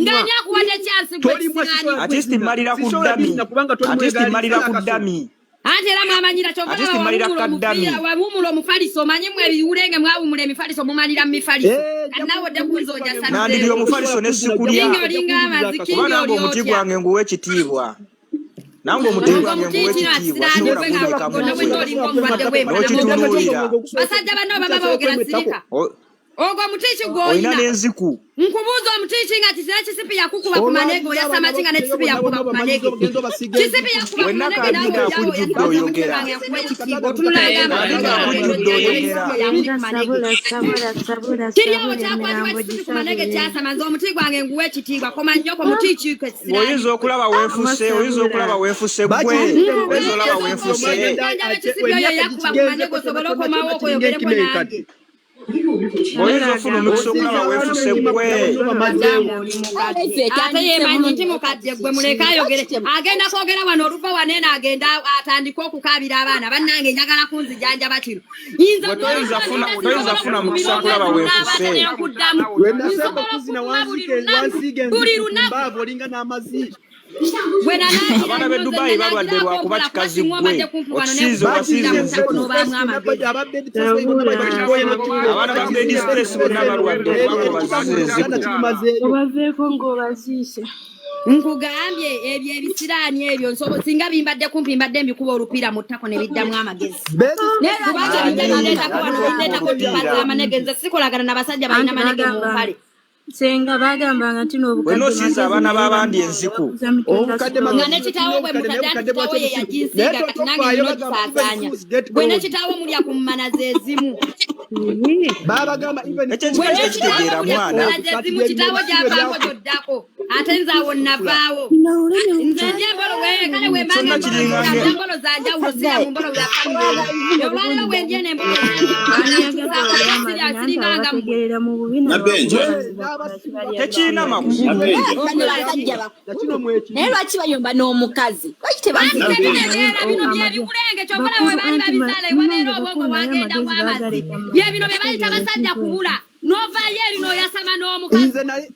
Ng'ani akuwadde chance gwe kisingani. Artisti malira ku ddami. Artisti malira ku ddami. Ate era mwamanyira kyogera wawumula omufaliso omanyi mwe ebiwulenge mwawumula emifaliso mumalira mu mifaliso. Kati nawe odde kunzooja saluzeewo. Nandiri omufaliso ne sikulya. Olinga amazi kuba nange omuti gwange nguwa ekitiibwa. Nange omuti gwange nguwa ekitiibwa. Sobola kuleka muwe. N'okitunuulira. Basajja banno baba boogera sirika. Ogwo omutiiki gw'olina. Olina n'enziku. Nkubuuza omutiiki nga kisira kisipi yakukuba ku manego oyasama ki nga ne kisipi yakuba ku manego. Kisipi yakuba ku manego nawe akujjudde oyogera. Kiriawo kyakwatibwa kisipi ku manego kyasama nze omuti gwange nguwa ekitiibwa koma nnyoko mutiiki kwe kisira. Oyinza okulaba weefuse, oyinza okulaba weefuse gwe. Oyinza olaba weefuse. Kisipi oyo yakuba ku manego osobole okomawo okwoyogereko nange. Oyinza ofuna omukisa okulaba weefuse gwe. Ate yemanyi nti mukadde gwe muleke ayogere. Agenda kwogera wano oluva waneena agenda atandika okukaabira abaana bannange njagala kunzijanjaba kino. Toyinza funa mukisa okulaba weefuse. Buli lunaku. Abaana b'e Dubai balwadde lwakuba kikazi gwe. Okusinza obasiiza enziku. Abaana ba Bed Space bonna balwadde lwakuba basiiza enziku. Obaveeko ng'obaziise. Nkugambye ebyo ebisiraani ebyo singa bimbadde kumpi mbadde mbikuba olupiira mu ttako ne biddamu amagezi. Kubanga biddaleetako wano bileetako tupaza amanege nze sikolagana n'abasajja balina amanege mu mpale. Senga bagambanga nti n'obukadde nosiiza abaana b'abandi enziku. Nga ne kitaawo bwe mutadde anti kitaawo ye yaginsiiga kati nange nina okisaasaanya. Bwe ne kitaawo mulya ku mmana ze zimu. Ekyo ekyo kitegeera mwana. Kitaawo gy'avaako gy'oddako. Ate nze awo navaawo. Nze njembolo kale wembanga embolo za njawulo sirya mu mbolo za famire. Olwaliro bwe ndye n'embolo siringanga tekirina makulu. Naye lwaki bayomba n'omukazi? bino byebiwulenge kyokkola we baali babizaala ewabeera obwongo bwagenda bw'amazzi. Bye bino bye bayita basajja kubula. N'ovaayo eri n'oyasama n'omukazi.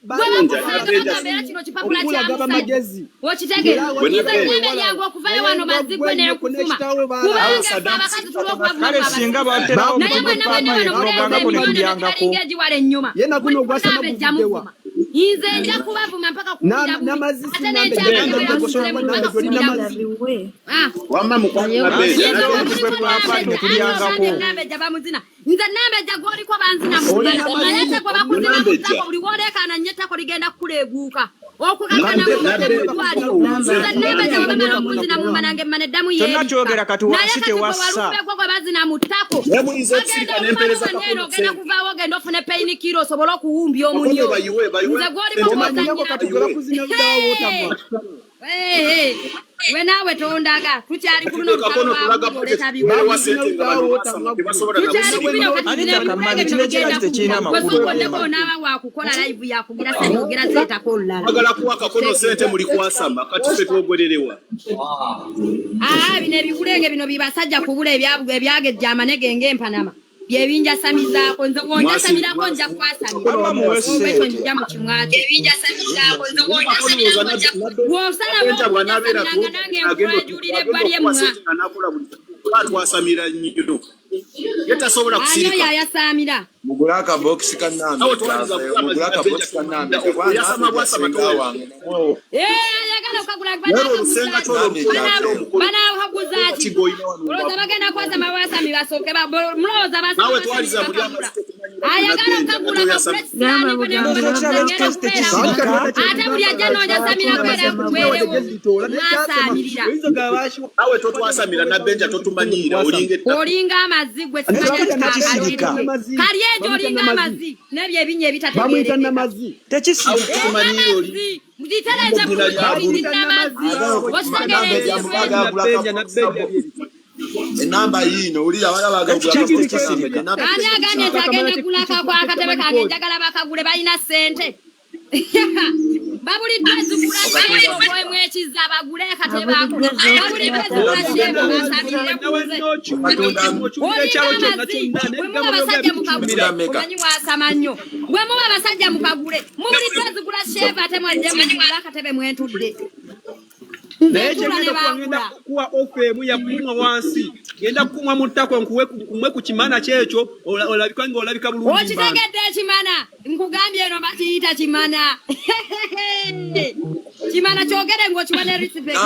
Bwe bakusanga bagamba era kino kipapula kya musajja. Okitegeera? Nze nnyembe lyange okuvayo wano mazzi gwe n'ekufuma. Kubanga ffe abakazi tulw'okuba Kale singa baterawo okupapa yekulogangako ne tulyangako. Wala ennyuma. Ejja muvuma. Nze nja kubavuma mpaka kuwulira ate nze nambejja gw'oliko banzina munaye kwe bakuzina mu ttako buli woolekaana nnyo ettako ligenda kukuleeguuka okukakana nze nambejja bwe bamala okunzina mu mmanange mmana eddamu kyonna kyogera kati wansi tewassa. gwe bazina mu ttako ogenda kuvaawo ogenda ofune peinikiro osobole okuwumbya omunyo nze gw'oliko we nawe tondaga tukyali kuno kakono tulaga bawa sente basobola wakukola live yakugira sayogera zetakola agala kuwa kakono sente muli kwasamba kati ffe twogolerewa bino ebikulenge bino bibasajja kubula ebyagejja amanege ng'empanama byebinja samizaako nze wonja samirako nja kwasamira njja mu kimwatu ebinja samizaako nze wonja samirako wosalawo nange nkwajulira ebbali emwa twasamira nnyo yetasobola kusirika anyo yayasamira mugulaka box kanambe mugulaka box kanambe ayagala okagula banahaguzaki mulowooza bagenda kwasama basami basooke mulowooza nawe twaliza muli ayagala okagula ate buli ajja noonjasamira kwerewo nasamirira nawe totwasamira nabbenja totumanyiira olinga amazzi gwe kali ejo olinga amazzi nebyo ebinya ebitategeerekeka enamba yino ulira ani agambye nti agenda kulakako akatebe kange njagala bakagule balina ssente babuliddwa ezigulaomu ekiza bagule akatebe ako babuliddwa ezigula bwemuba abasajja mukagule omanyi mwasama nnyo bwemuba abasajja mukagule mubuliddwa ezigula sheva ate mwajje mugula akatebe mwentudde naye kyegenda kwangenda kuwa ofa emu yakumwa wansi genda kukumwa mu ttako nkumwe ku kimana kyekyo olabika ng'olabika bulungi okitegedde ekimana nkugambye eno bakiyita kimana kimana kyogere ng'okibona respect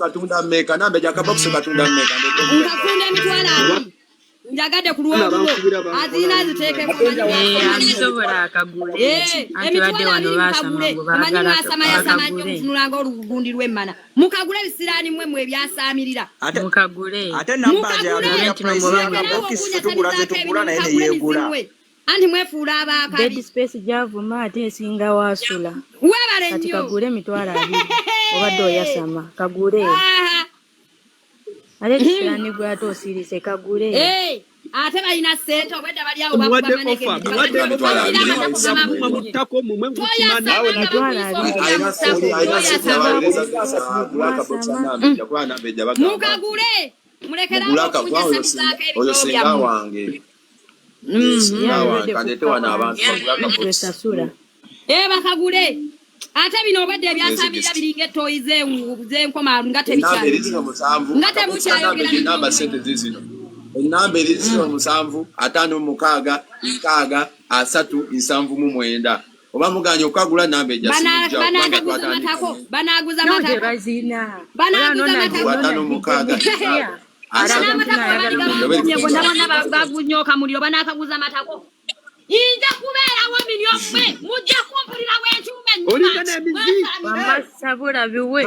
katunda mmeka nambe jakabokisi katunda mmeka nkatunda emitwalo abiri njagadde ku lwolulo azina ziteeke amusobola akagule emitwalo abiri mukagule amanyi mwasamayasama nnyo mutunulanga olugundi lw'emmana mukagule ebisiraani mmwe ebyasamirira mukagule ate nambanja yakabokisi tugula zetugula naye neyeegula anti mwefuula abaakabi bed space gyavuma ate esinga wasula webale kati nnyo kagule emitwalo abiri obadde oyasama kagule ate ekisiraani gwate osirise kagule ate balina ssente obwedda bali awo muwadde ofa mu ttako mumwe ku kimana mukagule mulekerawo okunyasamizaako ebitoo byammwe bakagule ate bino obwedde ebyasamirira biringa ettooyi z'enkoma nga temukyayogera enamba erizino 7 5 6 3 7 oba muganye okagula namba ejasibanaguza matako bagunyoka muliro banakaguza matako inja kubeerawo minyomwe mujja kumpulira bambasabula biwe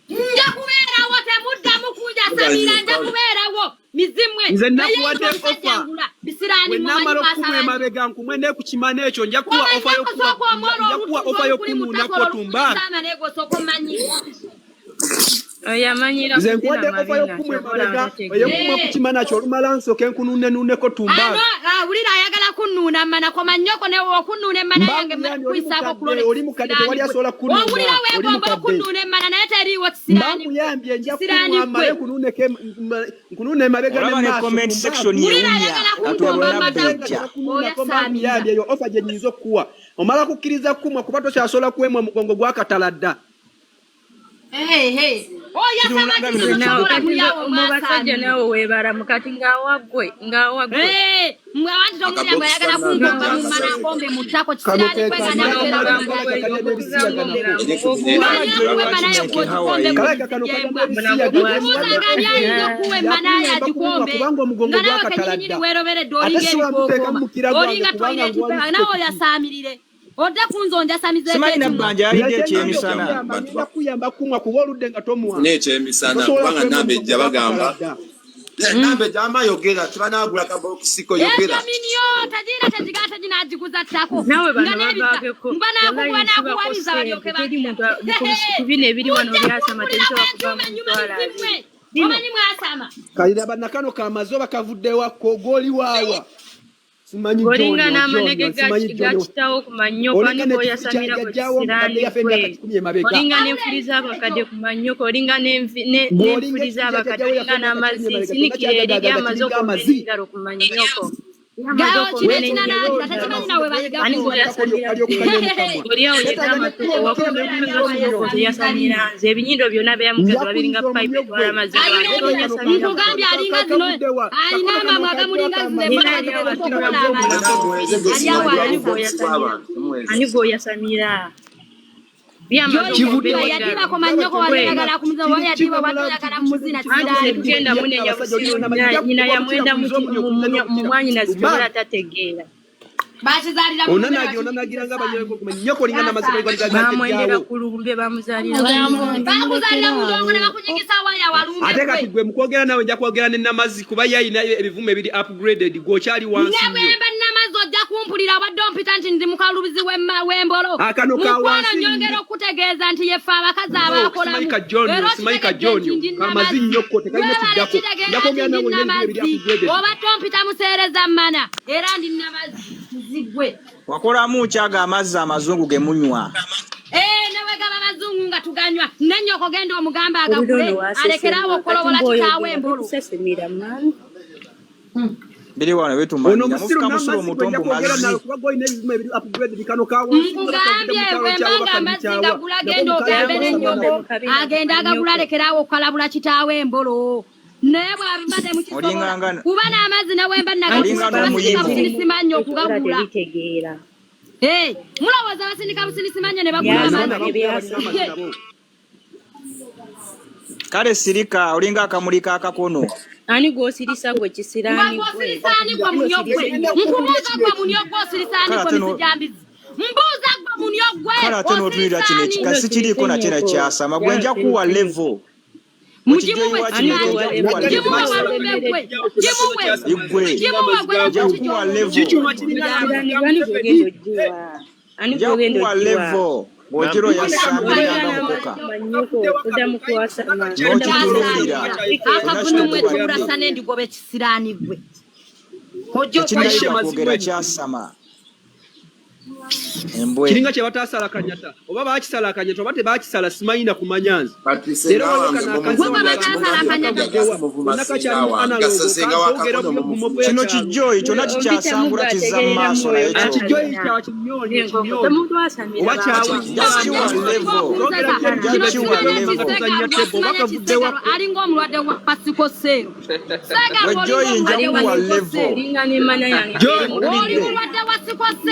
nja kubeerawo temuddamu kuja samira nja kubeerawo mizimwe nze nakuwadde ofa wenamala okumwa emabega nkumwe ne ku kimana ekyo nja kuwa ofa y'okunuunako tumba nze nkuwadde ofa y'okumwa emabega ey'okumwa ku kimana kyo olumala nsooke nkunuunenuneko tumba awulira ayagala kunnuuna mmanako mannyoko newokunnuuna emmana yange kwisaako oli mukadde tewali asobola owulira weegomba okunnuuna emmana naye teriiwo mbamuyambye nja kumwamale nkunuuna emabega nemmaasombamuyambye eyo ofa gye nyinza okukuwa omala kukkiriza kumwa kuba tokyasobola kuwemwa omugongo gwakatala dda mubasajja nawe webala mukati ngawagwe mwawanti tomulyango ayagala kungomba mumana ngombe mutako kisirani kubanga omugongo gwakatala dda odda kunzonja samize simanyi banja alidde ekyemisana kuyamba kumwa kuba oludde nga tomuwa n'ekyemisana kubanga namba ejja bagamba Nambe jama yogera tubanagula kabokisi ko yogera. Minyo tajira tajigata jinajikuza tako. Nawe bana bagako. Mbana kubwana kuwaliza balyoke bine biri wano byasa matenzo bakuba mu twala. Omani mwasama. Kalira banakano kamazoba kavuddewa kogoli wawa. Simanyi John. Olinga namanege gachitawo kumanyoko aniko yasamira ko kisirani. Olinga nemfuriza abakade kumanyoko, olinga nemfuriza abakade, olinga namazzi sinikire eri amazoko ngaro kumanyoko. Gawo chinetina na tatamani nawe baliga. Aniko yasamira. Olia oyedama tuko wakumenya yasamira. Zebinyindo byona byamugaza babiringa pipe kwa amazzi. Mugambya alinga zino. Alina mama gamulinga zino. Anigo yasamira. Yadiba kwa manyoko walegala kumuza wayadiba watagala muzina tsidali kugenda munenya busina nyina yamwenda mumwanyi nazitola tategeera onanagira nga banyoko kumanyoko lingana maziko gali bamwendera kulumbe bamuzalira mulongo ne bakunyigisa waya walumbe ate kati gwe mukwogera nawe nja kwogera ne namazi kuba yayina ebivume biri upgraded gwokyali wansi nebwemba namazi ojja kumpulira wadde ompita nti ndi mukalubizi wembolo akano ka wansi nyongera okutegeeza nti yefe abakazi abakola simayika John kamazi nyoko tekalina kiddako ndakwogera nawe nebiri upgraded oba tompita museereza mmana era ndi namazi zigwe wakolamu kyaga amazzi amazungu gemunywa nawe gaba mazungu nga tuganywa nenyoko genda omugamba agakule alekerawo okolobola kitawe embulu biri wano betumanya mufuka musoro mutombo mazzi mugambye wembanga amazzi gagula genda ogambe nenyoko agenda agagula alekerawo okalabula kitawe embulu Nebo abimade mukiso. Kuba na amazi na wemba nagasimanyo okugagula. Mulawaza basindika businisimanya ne bagula amazi. Kale sirika olinga akamulika akakono. Ani gosirisa gwe kisirani gwe. Gosirani kwa munyogwe. Mkubuza kwa munyogwe sirisani kwa misijambizi. Mbuza kwa munyogwe. Kala teno tulira kine kikasi kiriko na tena kyasa magwenja kuwa level. Mujimu we Bojiro ya sambi yanga mkoka. Akafunumwe turasane ndigobe kisirani gwe. Kojo kwogera kyasama. Kiringa kye batasala kanyata oba bakisala kanyata oba tebakisala simayina kumanyanzi era kino kijoyi kyona kikyasangula kiza mu maaso naye kijoyi kya kinyonyi alinga omulwadde wa pasiko sero wejoyi njakuwa levo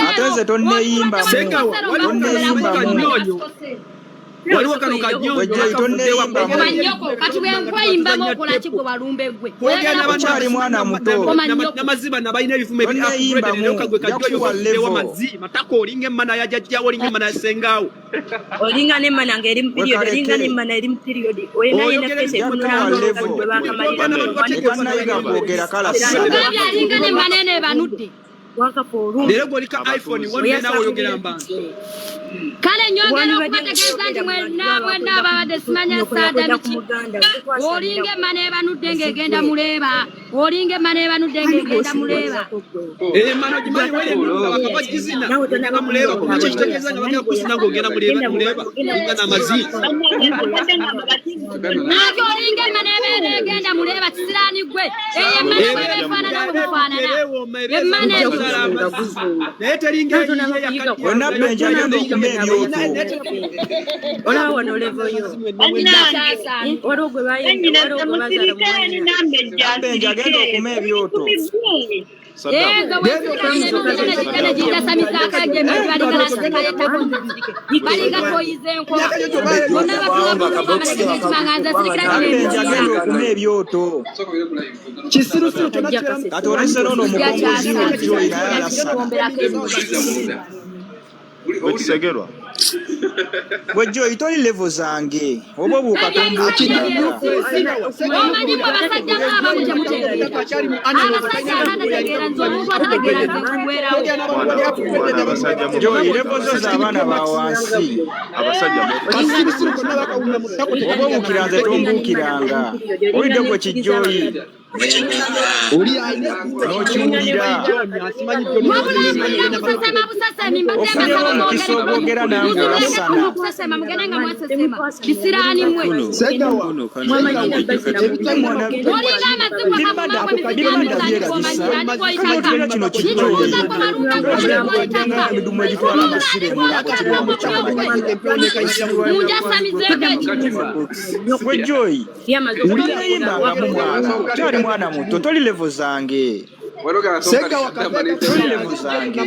ateze toneyimba waliwo kano kanyonyo kati bwenkweyimba mokola kigwe balumbe gwe okyali mwana muto namaziba nabalina ebifume ebikagwe kajoyo wafudewo mazzi matako olinga emmana yajajjawo olinga emmana yasengaawo olinga nemmana ngeri mu period olinga nemmana eri mu period oyina pesa ekutambula ekanayiga kwogera kalasa alinga nemmana ene banudde Lero golika iPhone wone nawo yogera mbanga. Kale nyongera okubategeeza nti mwena ababadde simanya saada biki. Olinga emmana ebanudde ng'egenda muleeba. Olinga emmana ebanudde ng'egenda muleeba. Emmana ogimanyi wele bakabagizina. Nga muleeba kuba kyo kitegeeza nga bagenda kusina ng'ogenda muleeba. Nga n'amazi. Naki olinga emmana ebeera egenda muleeba kisiraani gwe. Eyo emmana bw'eba efaanana bwefaanana. Emmana naye teringa wonna benja agenda okuma ebyoto olawo wano levoyo waliwo gwe benja agenda okuma ebyoto kati olesero n'omukombozi w'ejoyi naye ayasa Wekisegerwa Gwe Joy toli level zange. Obo bukatombo kinanga. Omanyi kwa basajja baba mutemutegeera. Abasajja abanategeera nti omuntu atategeera nze kuwerawo. Joy level zo z'abaana ba wansi. Obo bukiranze tombukiranga. Olidde gwe kijjoyi. N'okiwulira. Ofunyewo omukisa ogwogera nange olasana. Biribada kino kijjoyi. Emidumu egitwala amasire gwe Joy. Toneyimbanga mu mwana. Kyali mwana muto toli level zange. Sega wakafeka Toli level zange.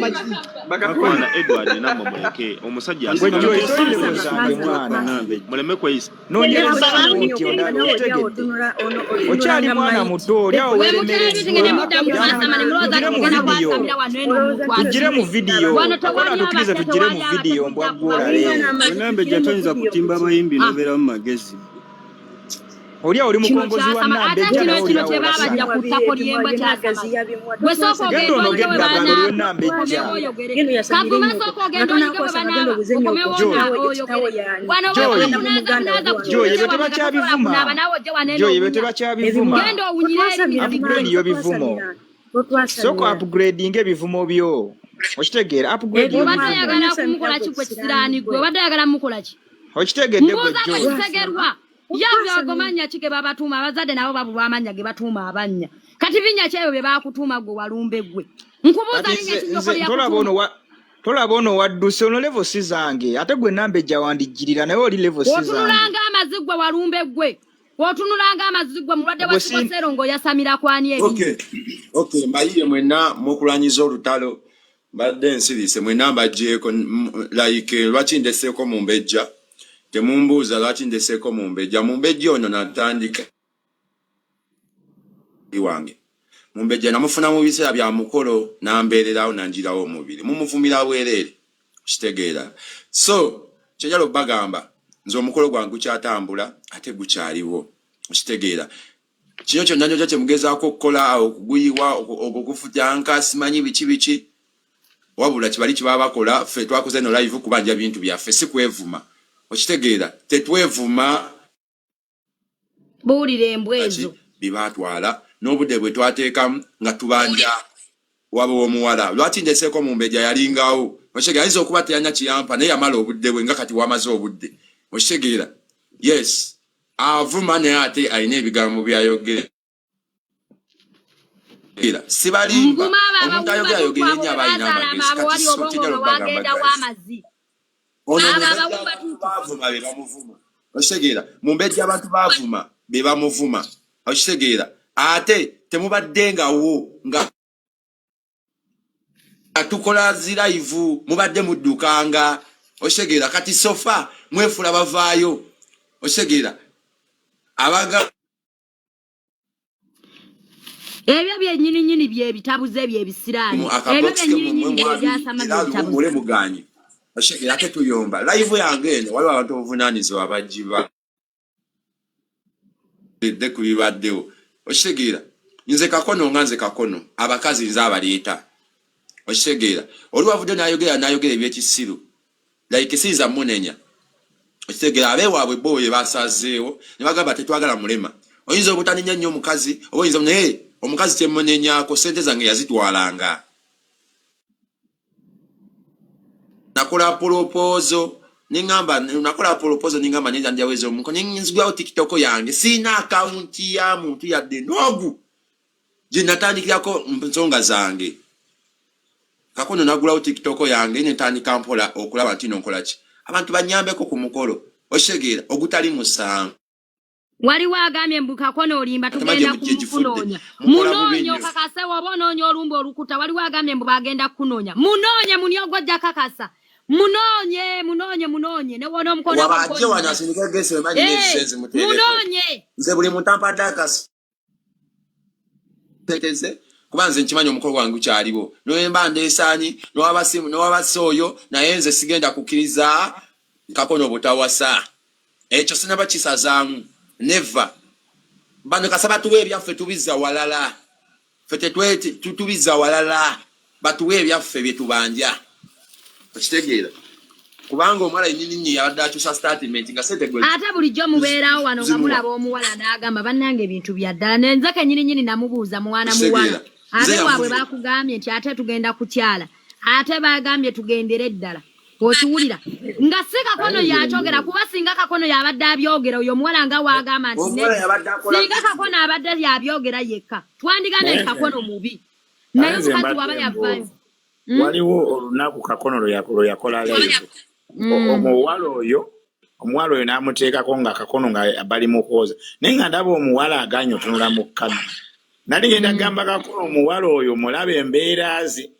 Bakakwana Edward na mumuleke omusajja Gwe Joy toli level zange mwana. muleme kweyisa. Nonyereza nti ondabe otegedde. Okyali mwana muto oli awo weeremerezebwa. Tugire mu vidiyo. Kakono atukirize tugire mu vidiyo mbwaggoola leero. Nambejja toyinza kutimba amayimbi nobeeramu magezi. Oli awo oli mukongozi wa Nambejja nawe oli awo olasana. Genda onogedde agalo lwe Nambejja. Joy ebyo tebakyabivuma. Joy ebyo tebakyabivuma. Upgrade yo bivumo. Soko upgrade ng'ebivumo byo. Okitegeera upgrade yo okitegedde gwe Joy. Yabyo agomanya kike babatuma abazadde nabo babulwa amanya ge batuma abanya. Kati binya kyeyo bye bakutuma gwe walumbe gwe. Nkubuuza linnya kinyokolya. Tolaba ono wadduse ono level si zange. Ate gwe Nambejja wandigirira naye oli level si zange. Otunulanga amazigwe walumbe gwe. Otunulanga amazigwe mulwadde wa Kikosero ngo yasamira kwani eri. Okay, mbayiye mwena mukulanyiza olutalo. Mbadde nsirise mwena mbajjeeko like lwaki ndeseko mu Mbejja. Temumbuuza lwaki ndeseko mu Mbejja. Mu Mbejja ono natandika iwange. Mu Mbejja namufuna mu biseera bya mukolo nambeererawo nanjirawo omubiri. Mumuvumira bwereere. Kitegeera. So, kyejalo bagamba nze omukolo gwange gukyatambula ate gukyaliwo. Kitegeera. Kino kyonna njoja kyemugezaako okukola okuguyiwa okukufutanka simanyi biki wabula kibali kibaba bakola ffe twakoze no live kubanja bintu byaffe si kwevuma. Okitegeera tetwevuma buulire embwezo bibatwala n'obudde bwe twateekamu nga tubanja wabo omuwala lwaki ndeseko mu Mbejja yalingawo okitegeera ayinza okuba teyanya kiyampa naye yamala obudde bwe nga kati wamaze obudde okitegeera yes avuma naye ate alina ebigambo byayogera sibalimba omuntu ayogera ennyo abalina amagezi kati so kijalo bagamba bavuma be bamuvuma okitegeera mu Mbejja abantu bavuma be bamuvuma okitegeera ate temubaddengawo nga tukola ziraivu mubadde muddukanga okitegeera kati sofa mwefula bavaayo okitegeera abaga ebyo byennyini bye bitabuze bye bisiraani ebyo byennyini byasama bitabuze muganye okitegeera ate tuyomba live yange eno waliwo abantu obuvunaanyizibwa abagiba edde ku bibaddewo okitegeera nze kakono nga nze kakono abakazi nze abaleeta okitegeera oli wavudde n'ayogera ebyekisiru like siiza munenya okitegeera abeewaabwe bo bwe basazeewo ne bagamba tetwagala mulema oyinza obutanenya nnyo omukazi oba oyinza naye omukazi kyemunenyaako sente zange yazitwalanga nakola polopozo ningamba ninja njaweza omuko ninzigwawo TikTok yange sina akaunti ya muntu yadde nogu gye natandikirako nsonga zange kakono nagulawo TikTok yange netandika mpola okulaba nti nonkola ki abantu banyambeko ku mukolo okitegeera ogutali musango waliwo agambye Kakono olimba tugenda kumunoonya munoonya okakase woba onoonya olumba olukuta waliwo agambye mbu bagenda kukunoonya munoonye muniogojja kakasa munoonye ne wona omukono wabajje wanasindika gese wemanyi n'ebisenzi mutereko munoonye nze buli muntu ampadde akasi teteze kuba nze nkimanyi omukolo gwange gukyaliwo noyemba ndeesaanyi nowabasi oyo naye nze sigenda kukkiriza Kakono butawasa ekyo sinaba kisazaamu never bano kasaba tuwe byaffe tubiza walala fete twete tutubiza walala batuwe byaffe byetubanja okitegeera kubanga omwala nnyinyi yabadde akyusa statement nga sente gwe ate bulijjo mubeerawo wano nga mulaba omuwala n'agamba bannange ebintu bya ddala nenze kennyini namubuuza muwana ate waabwe bakugambye nti ate tugenda kukyala ate bagambye tugendere ddala okiwulira nga si Kakono yakyogera kuba singa Kakono yabadde abyogera oyo omuwala nga waagamba nti singa Kakono abadde yabyogera yekka twandigambye nti Kakono mubi naye omukazi waba yavaayo waliwo olunaku Kakono lwe yakola leero omuwala oyo n'amuteekako nga Kakono nga bali mu kwoza naye nga ndaba omuwala aganye otunula mu kamera nali genda gamba Kakono omuwala oyo mulabe embeera ze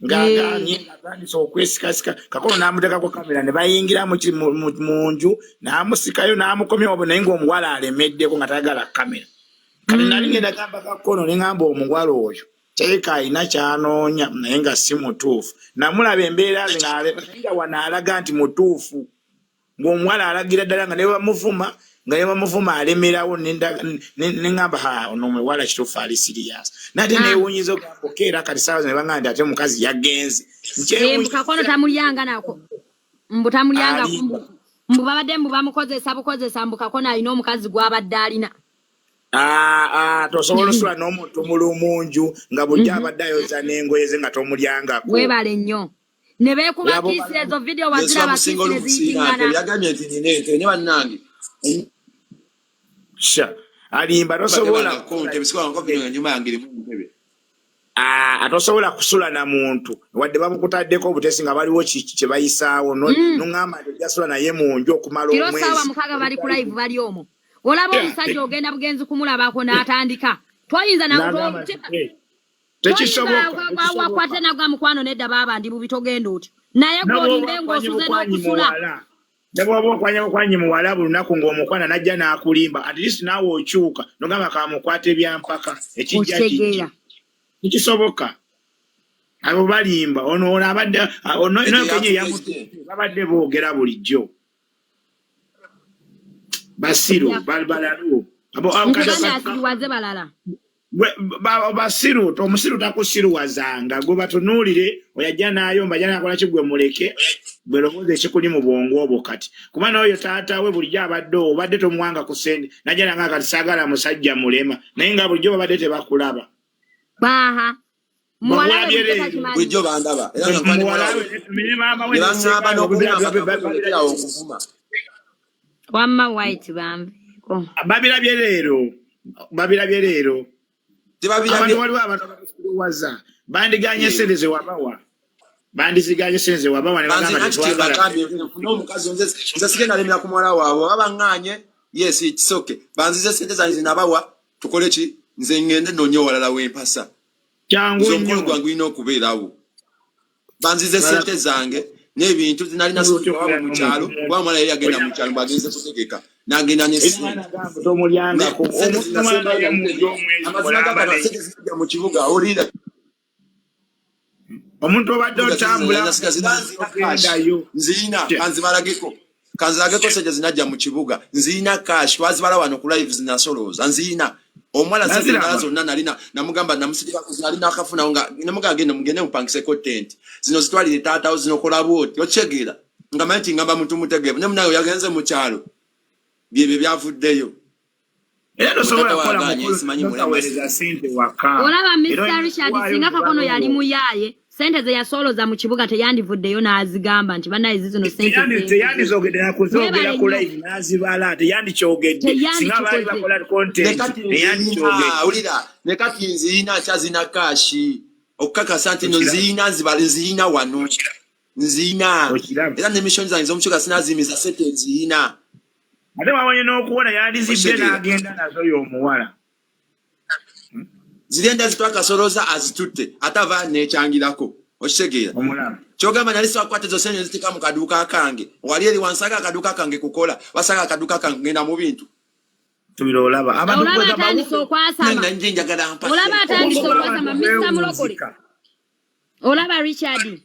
ng'aganye atandise okwesikasika Kakono n'amuteekako kamera ne bayingira mu nju n'amusikayo n'amukomyawo naye ng'omuwala alemeddeko nga tayagala kamera kale nali genda gamba Kakono ne ngamba omuwala oyo teeka alina kyanoonya naye nga si mutuufu namulaba embeera ze nga wano alaga nti mutuufu ng'omuwala alagira ddala nga ne bamuvuma alemerawo ne ngamba ono omuwala kituufu ali siriyasi nate neewunyiza ogamba okeera kati saawa zino ne bagamba nti ate omukazi yagenze Kakono tamulyanga nako mbu tamulyanga mbu babadde mbu bamukozesa mbu Kakono alina omukazi gw'abadde alina tosobola osula n'omuntu mulumunju nga bujja abadde ayoza n'engoye ze nga tomulyangako webale nnyo ne beekuba kiisi ezo video waziraba kiisi neziyingana byagambye nti nina ente ne bannange alimba tosobola atosobola kusula na muntu wadde bamukutaddeko obutesi nga baliwo kye bayisaawo noŋŋamba nti ojasula naye mu nju okumala omwezi saawa mukaaga bali ku live bali omwo olaba omusajja ogenda bugenzi kumulabako n'atandika twoyinza tekisobokawakwate nagwa mukwano nedda baabandi bubi togenda otyo naye gwolimbe ng'osuze n'okusula ne bw'oba okwanyi muwala buli lunaku ng'omukwana najja n'akulimba at least naawe okyuka nogamba kamukwata ebyampaka ekijja kijja tekisoboka abo balimba ono abadde kenye babadde boogera bulijjo Basiru balalo Basiru omusiru takusiruwazanga gwe batunuulire oyajja n'ayomba ajja n'akola ki gwe muleke gwe lowooza ekikuli mu bwongo obwo kati kuba n'oyo taata we bulijjo abadde obadde tomuwanga ku sente najja nanga kati saagala musajja mulema naye nga bulijjo babadde tebakulaba bulijjo bandaba Wamma white bambeko babirabye leero abantu waliwo abantu abasiruwaza bandiganye sente ze wabawa bandiziganye sente ze wabawa ne bagamba n'omukazi nze sigenda lemera ku muwala waabwe babaŋŋaanye yes it's okay banzize sente zange zinabawa tukole ki nze ŋŋende noonye owalala w'empasa kyangu omukolo gwange olina okubeerawo banzize sente zange n'ebintu zinalina siwaba mu kyalo kuba omwana yali agenda mu kyalo bwagenze kutegeka n'agenda n'esente mu kibuga olira omuntu obadde otambula nziina kanzirageko sente zinajja mu kibuga nziina cash twazibala wano ku live zinasolooza nziina omwala zindala zonna nalina namugamba namusirikakuzalina akafunawo nga namugamba genda mugende mupangiseko tent zino zitwalire taatawo zinokola bwoti okitegeera nga manyi nti ngamba muntu mutegeevu ne munayo yagenze mu kyalo byebyo byavuddeyo era tosobola kukola mukaweereza sente waka olaba Mr. Richard singa Kakono yali muyaaye sente ze yasoloza mu kibuga teyandivuddeyo n'azigamba nti banaye zino sente teyandizogedde nakuzogera ku live n'azibala teyandikyogedde singa baali bakola content teyandikyogedde ne kati nziina kyazina kashi okukakasa nti no nziina wano nziina era n'emishoni zange z'omukyuka sinazimiza sente nziina ate wawonye n'okuwona yandizibbe n'agenda nazo y'omuwala zirenda zitwakasoloza azitutte ate ava nekyangirako okitegeera kyogamba nali siwakwata ezo sente zitika mu kaduuka kange wali eri wansaga akaduuka kange kukola wasaga akaduuka kange ngenda mu bintu tubira olaba atandise okwasama olaba atandise okwasama Mr. Mulokole olaba Richard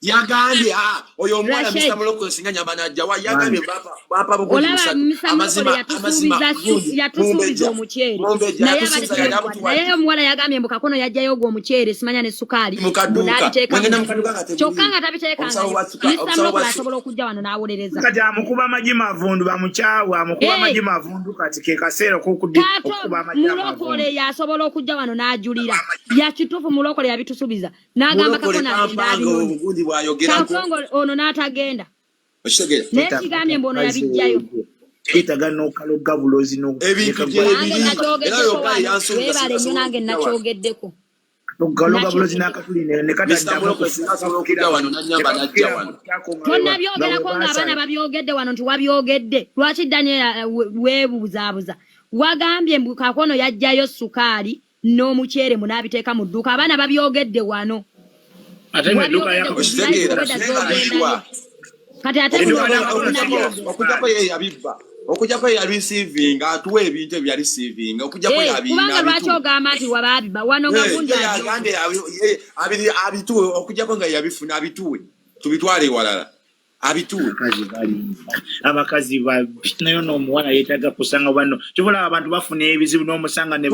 yagambye oyo omwana Mr. Muloko singa nyamba najja wa yagambye bapa buguzi yatusuubiza omuceere naye omuwala yagambye mbu Kakono yajjayo ogwo omuceere simanya ne sukaali kyokka nga tabiteekanga Mr. Muloko asobola okujja wano n'awolereza kati amukuba amagi mavundu bamukyawa amukuba amagi mavundu kati ke kaseera okukuba amagi mulokole yasobola okujja wano n'ajulira yakituufu mulokole yabitusuubiza n'agamba Kakono agenda ono n'atagenda naye kigambye mbu ono yabijjayo kitagana okaloga bulozi ebintu webale nnyo nange nakyogeddeko okaloga bulozi n'akatulina ne tonnabyogerako ng'abaana babyogedde wano nti wabyogedde lwaki Daniel weebuzaabuza wagambye mbu Kakono yajjayo sukaali n'omuceere munaabiteeka mu dduuka abaana babyogedde wano ate medduka kati ate okujjako ye yabibba okujjako ye yabisiivinga atuwa ebintu ebya receiving okujjako kubanga lwaki ogamba nti wabaabiba wano nga gundi abituwe okujjako nga yabifuna abituwe tubitwale ewalala abituwe abakazi nayo n'omuwala yeetaga kusanga bano kibula abantu bafuna ebizibu n'omusanga ne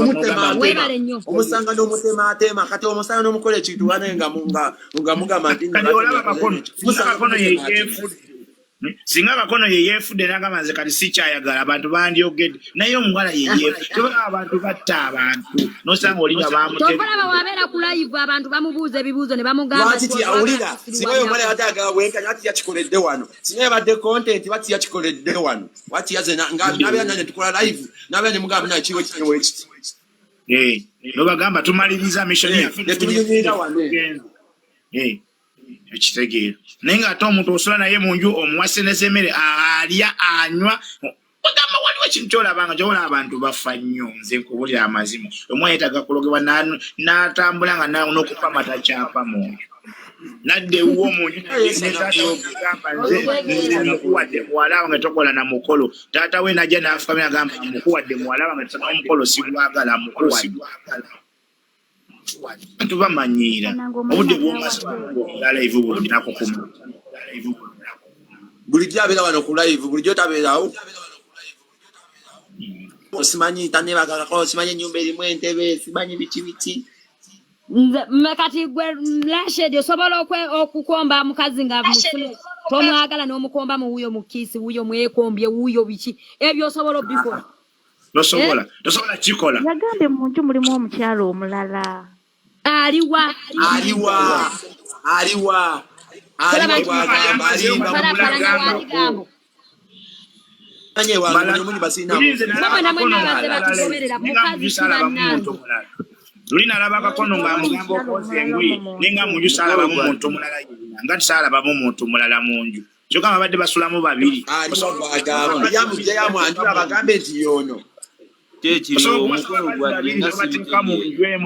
omusanga n'omutemaatema kati omusanga n'omukola ekintu wane nga mugamba nti Kakono yeyeefudde singa Kakono yeyeefudde n'agamba nze kati sikyayagala abantu bandyogedde naye omuwala yeyeefudde kibula abantu batta abantu n'osanga oli nga bamutobalaba wabeera ku live abantu bamubuuza ebibuuzo ne bamugamba lwaki tiyawulira singa oyo omwala yatayagala bwenkanya lwaki yakikoledde wano singa yabadde content lwaki yakikoledde wano lwaki yaze nabeera nane tukula live nabeera ne mugamba naye kiwe kino wekiti nobagamba tumaliriza mishoni netunyumira wano ekitegeera naye ng'ate omuntu osula naye mu nju omuwase n'emmere alya anywa ogamba waliwo ekintu kyolabanga kyobola abantu bafa nnyo nze nkubulira amazima omwana yeetaga kulogebwa n'atambula nga n'okupa matakyapa mu nju nadde ewuwo mu nju gamba nze mukuwadde muwala wange tokola na mukolo taata we najja n'afukamira agamba mukuwadde muwala wange omukolo sigwagala mukuwadde tubamanyiira obudde bwomala live bulinaku kuma bulijjo abeera wano ku live bulijjo tabeerawo simanyi tanebagako simanyi ennyumba erimu entebe simanyi biki kati gwe Rashid osobola okukomba mukazi nga tomwagala n'omukomba mu wuyo mukiisi wuyo mwekombye wuyo biki ebyo osobola obikola tosobola kikola yagambe mu nju mulimu omukyalo omulala aliwa lulina alaba Kakono ng'amugamba okwoza engoye nenga mu nju saalabamu muntu mulala nga tisaalabamu muntu mulala mu nju kyokka babadde basulamu babiri yamwanjula bagambe nti yono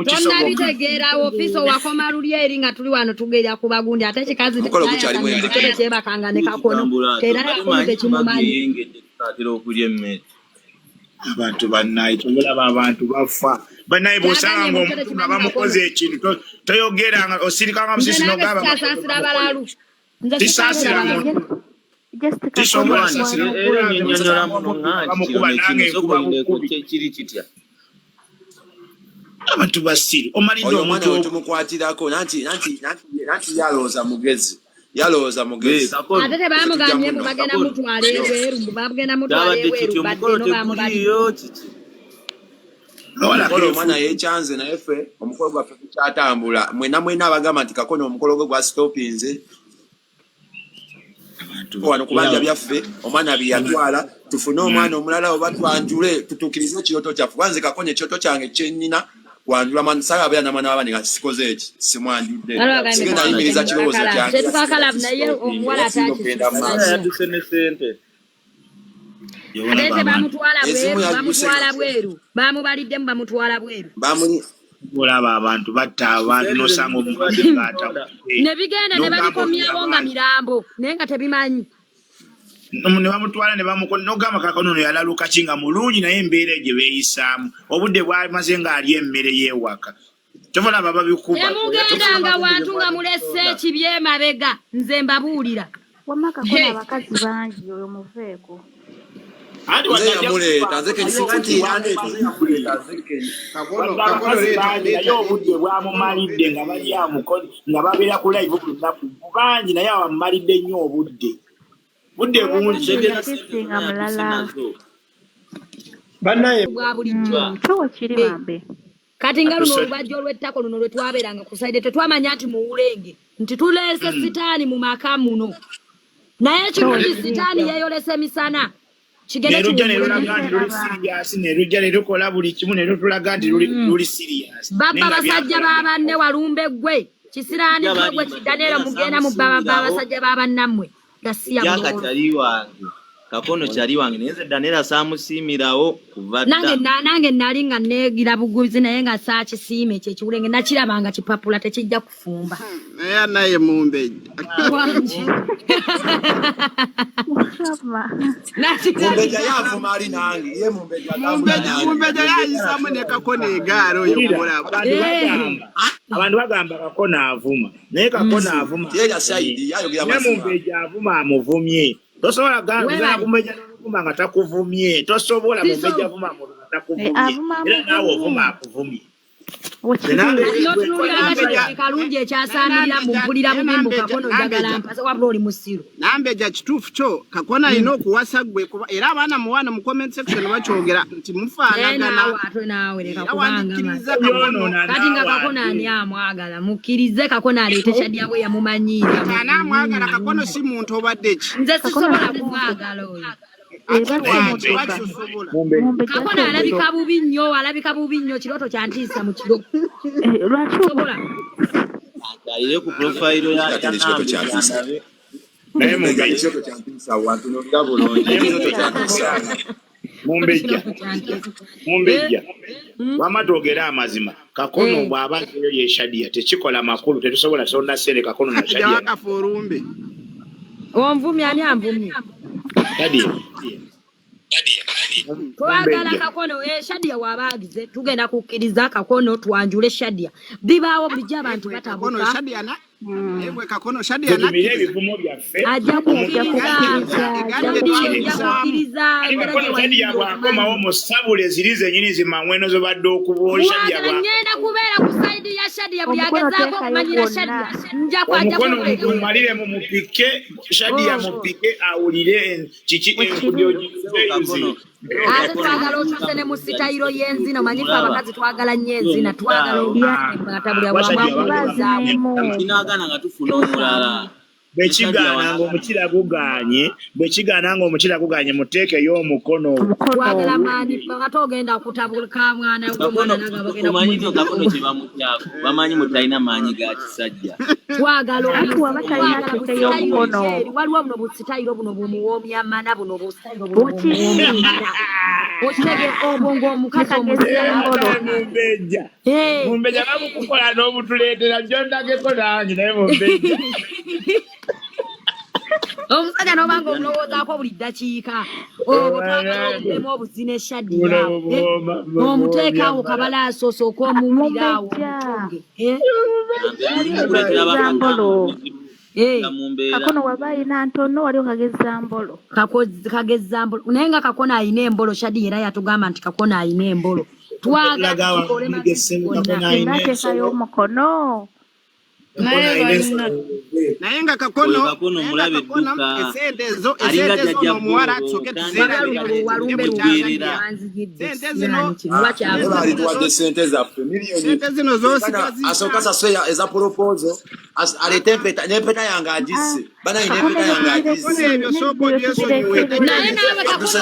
tonnabitegeera ofiisa owakoma luli eri nga tuli wano tugerya ku bagundi ate kikazi kyebakanga ne Kakono era Kakono tekimumanyi abantu bannaye tobulaba abantu bafa bannaye bw'osanga ng'omuntu nga bamukoze ekintu toyogeranga osirikanga musisi n'ogamba tisaasira muntu abantu basiru omalidde omuntu tumukwatiraako nanti yalooza mugezi ate tebamugambye mbu bagenda mutwala ebweru mbu bagenda mutwala ebweru badde no bamubadde omwana yekyanze naye ffe omukolo gwaffe gukyatambula mwena abagamba nti Kakono omukolo gwe gwa stopinze wano kubanja byaffe omwana byeyatwala tufune omwana omulala oba twanjule tutuukirize ekyoto kyaffe kwanze Kakono ekyoto kyange kyennyina kwanjula mansala abeera namwana wabani nga sikoze eki simwanjudde sigenda yimiriza kirowoozo kyange bamutwala bweru bamubaliddemu bamutwala bweru olaba abantu batta abantu nosanga omukazi ng'ata ne bigenda ne babikomyawo nga mirambo naye nga tebimanyi ne bamutwala ne bamukola n'ogamba Kakono ono yalaluka ki nga mulungi naye embeera gye beeyisaamu obudde bwamaze ng'alya emmere y'ewaka Tovala baba bikuba. Emugenda nga wantu nga mulese kibye mabega nze mbabuulira. Wamaka kona abakazi bangi oyo muveeko. Andi wajja nze kensinti ande yo obudde bwamumalidde nga bali amukono nga babeera ku live ku lunaku bangi naye abamumalidde nnyo obudde. Budde bungi bannaye bwa bulijjo. Kyo kiri bambe. Kati nga luno olubajja olw'ettako luno lwe twabeeranga ku saide tetwamanya nti muwulenge nti tuleese sitaani mu maka muno. Naye kirungi sitaani yeeyolese misana. Nerujja nerulaga nti luli serious, nerujja nerukola buli kimu nerutulaga nti luli serious. Baba basajja babanne walumbe gwe kisiraani gwe kidanera mugenda mu baba basajja babannammwe gasiya Jaka chali wange Kakono chali wange neze danera samusimirawo kuvata nange nalinga negira buguzi naye nga saa kisime kye kiwulenge nakirabanga kipapula tekijja kufumba naye mumbe mumbeja yavuma ali nange ye mumbeja yayisamu ne Kakono egaro yo mulaba abantu bagamba Kakono avuma naye Kakono avuma yeye asayidi yayogira mazima mumbeja avuma amuvumye tosobola ganga kumbeja n'okuma nga takuvumye tosobola mumbeja avuma nga takuvumye era naawe ovuma akuvumye kalungi ekyasaanirira mu mpulira bubimbu Kakono njagala mpasa wabula oli musiru nambeja kituufu kyo Kakono alina okuwasa gwe era abaana muwana mu comment section bakyogera nti mufaanagana naawe leka kubanga kati nga Kakono ani amwagala mukkirize Kakono aleete Shadia bwe yamumanyiira ana amwagala Kakono si muntu obadde ki nze sisobola kumwagala oyo Kakono alabika bubi nnyo kiroto kyantiisa mu kiro lwakisobola alire ku profile ya kiroto kyantiisa naye mumbeja kiroto kyantiisa wantu n'olira bulungi kiroto kyantiisa mumbeja wama twogera amazima Kakono bw'aba ye Shadia tekikola makulu tetusobola sonda sere Kakono na Shadia onvumya ani anvumya twagala Kakono Shadia wabagize tugenda kukkiriza Kakono twanjule Shadia bibaawo bulijjo abantu batabuka Kakono Shadia ebivumo byaffe ajja kukkiriza bwakomawo mu sabule ziri zenyini zimamweno zobadde okuba Shadia ngenda kubeera ku saidi ya Shadia byagezaako okumanyira Shadia nja kwajja mumalire mu mupike Shadia mupike awulire kiki enkudyo ate twagala otusene mu sitayiro y'enzina omanyifu abakazi twagala nnyo enzina twagala obyatabulya bwabwakubazamu kinagana nga tufuna omulala bwekigana nga omukira guganye muteekeyo omukono twagala maani bakati ogenda okutabulika mwana Kakono kyebamutyako bamanyi mutalina maanyi ga kisajja twagala waliwo buno busitayiro buno bumuwoomya mana buno busitayiro okitege obwongo omukazi mumbeja babukukola n'obutuleetera gyondageko nange naye mumbeja omusajja n'obanga omulowoozaako buli ddakiika obutemu obuzina Shadia omuteekaawo kabalaasi osooka omuwuliraawo Kakono waba ayina ntono waliwo kagezambolo kagezambolo naye nga Kakono ayina embolo Shadia era yatugamba nti Kakono ayina embolo twagala nateekayo omukono naye nga Kakono mulabe edduka esente zo nomuwala tusoke sente zaffe zino asooka sase eza proposal alete n'empeta yange agisse banayi n'empeta yange agisse naye naawe Kakono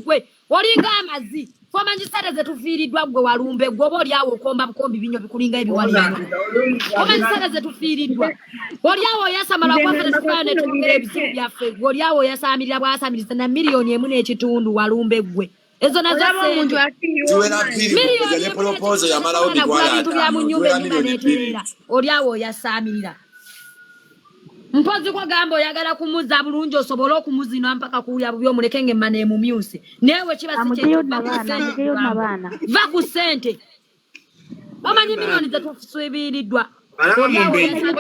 gwe olinga amazi omanyi sente zetufiiriddwa gwe walumbe gwe oba oliawo okomba bukombi binyo bikulinga ebiwaliro omanyi sente zetufiiriddwa oliawo oyasamala kwaffe tetufayo netugera ebizibu byaffe gwe oliawo oyasaamirira bwasamiriza na miliyoni 1.5 walumbe gwe ezo nazamuntu bintu bya mu nyumba ebibaneeterera oliawo oyasaamirira mpozi kwa gamba oyagala kumuza bulungi osobola okumuzina mpaka kuwulira bubi omuleke ng'emmana emumyuse newe kiba si va ku ssente Bamanyi milioni zetusubiridwa. Alaba Mumbeja.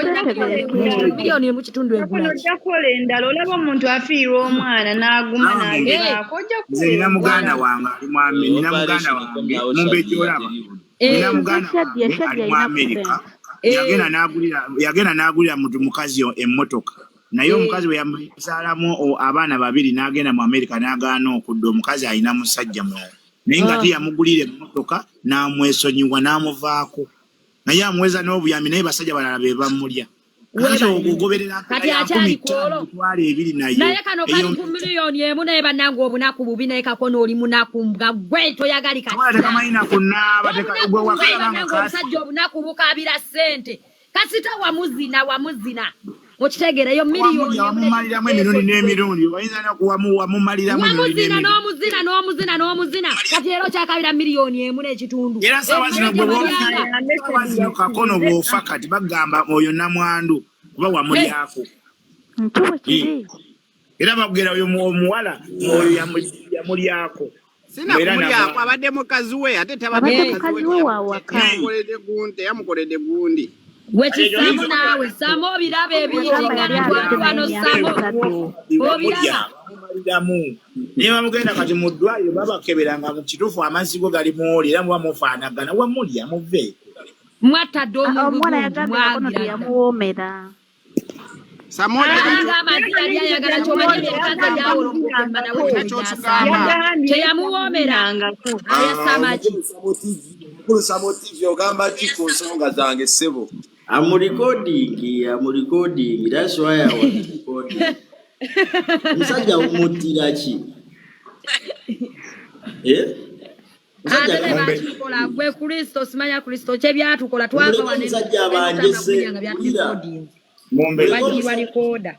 Milioni mu kitundu egula. Ojja kukola endala olaba omuntu afiirwa omwana n'aguma n'agiraako ojja Nze nina muganda wange ali mu Amerika. Nina muganda wange Mumbeja olaba. Nina muganda wange ali mu Amerika. Yagenda n'agulira mukazi emmotoka. Naye omukazi bwe yamuzaalamu abaana babiri n'agenda mu Amerika n'agaana okudda omukazi alina musajja mulala. Naye nga yamugulira emmotoka n'amwesonyiwa n'amuvaako. Naye amweza n'obuyambi naye basajja balala be bamulya. Kati akyali kwolo. Naye kano kali ku miliyoni emu naye bannange obunaku bubi naye Kakono oli munaku nga gwe toyagali kati. Omusajja obunaku bukabira ssente. Kasita wamuzina. Okitegeera yo miliyoni wamumaliramu emirundi n'emirundi oyinza wamumaliramu n'omuzina kati era okyakabira miliyoni emu n'ekitundu era sawa zino gwe Kakono bw'ofa kati bagamba oyo namwandu kuba wamulyako era bagera oyo omuwala oyo yamulyako sinamulyako abadde mukazi we ate tabadde mukazi we wawaka yamukoledde gundi Wechisamu nawe samo obiraba ebiyitingana twano samo obiraba niba mugenda kati mu ddwaliro babakeberanga mu kituufu amazzi go gali muoli era muba mufaanagana wamulya muve mwatadde omwana yagambye Kakono teyamuwoomera teyamuwoomeranga ayasamaki ogamba ki ku nsonga zange ssebo I'm recording. That's why I was recording. Musajja umutira ki? Tukola gwe Kristo simanya Kristo kye byatukola twava wane. Musajja banjese. Mumbe walikoda.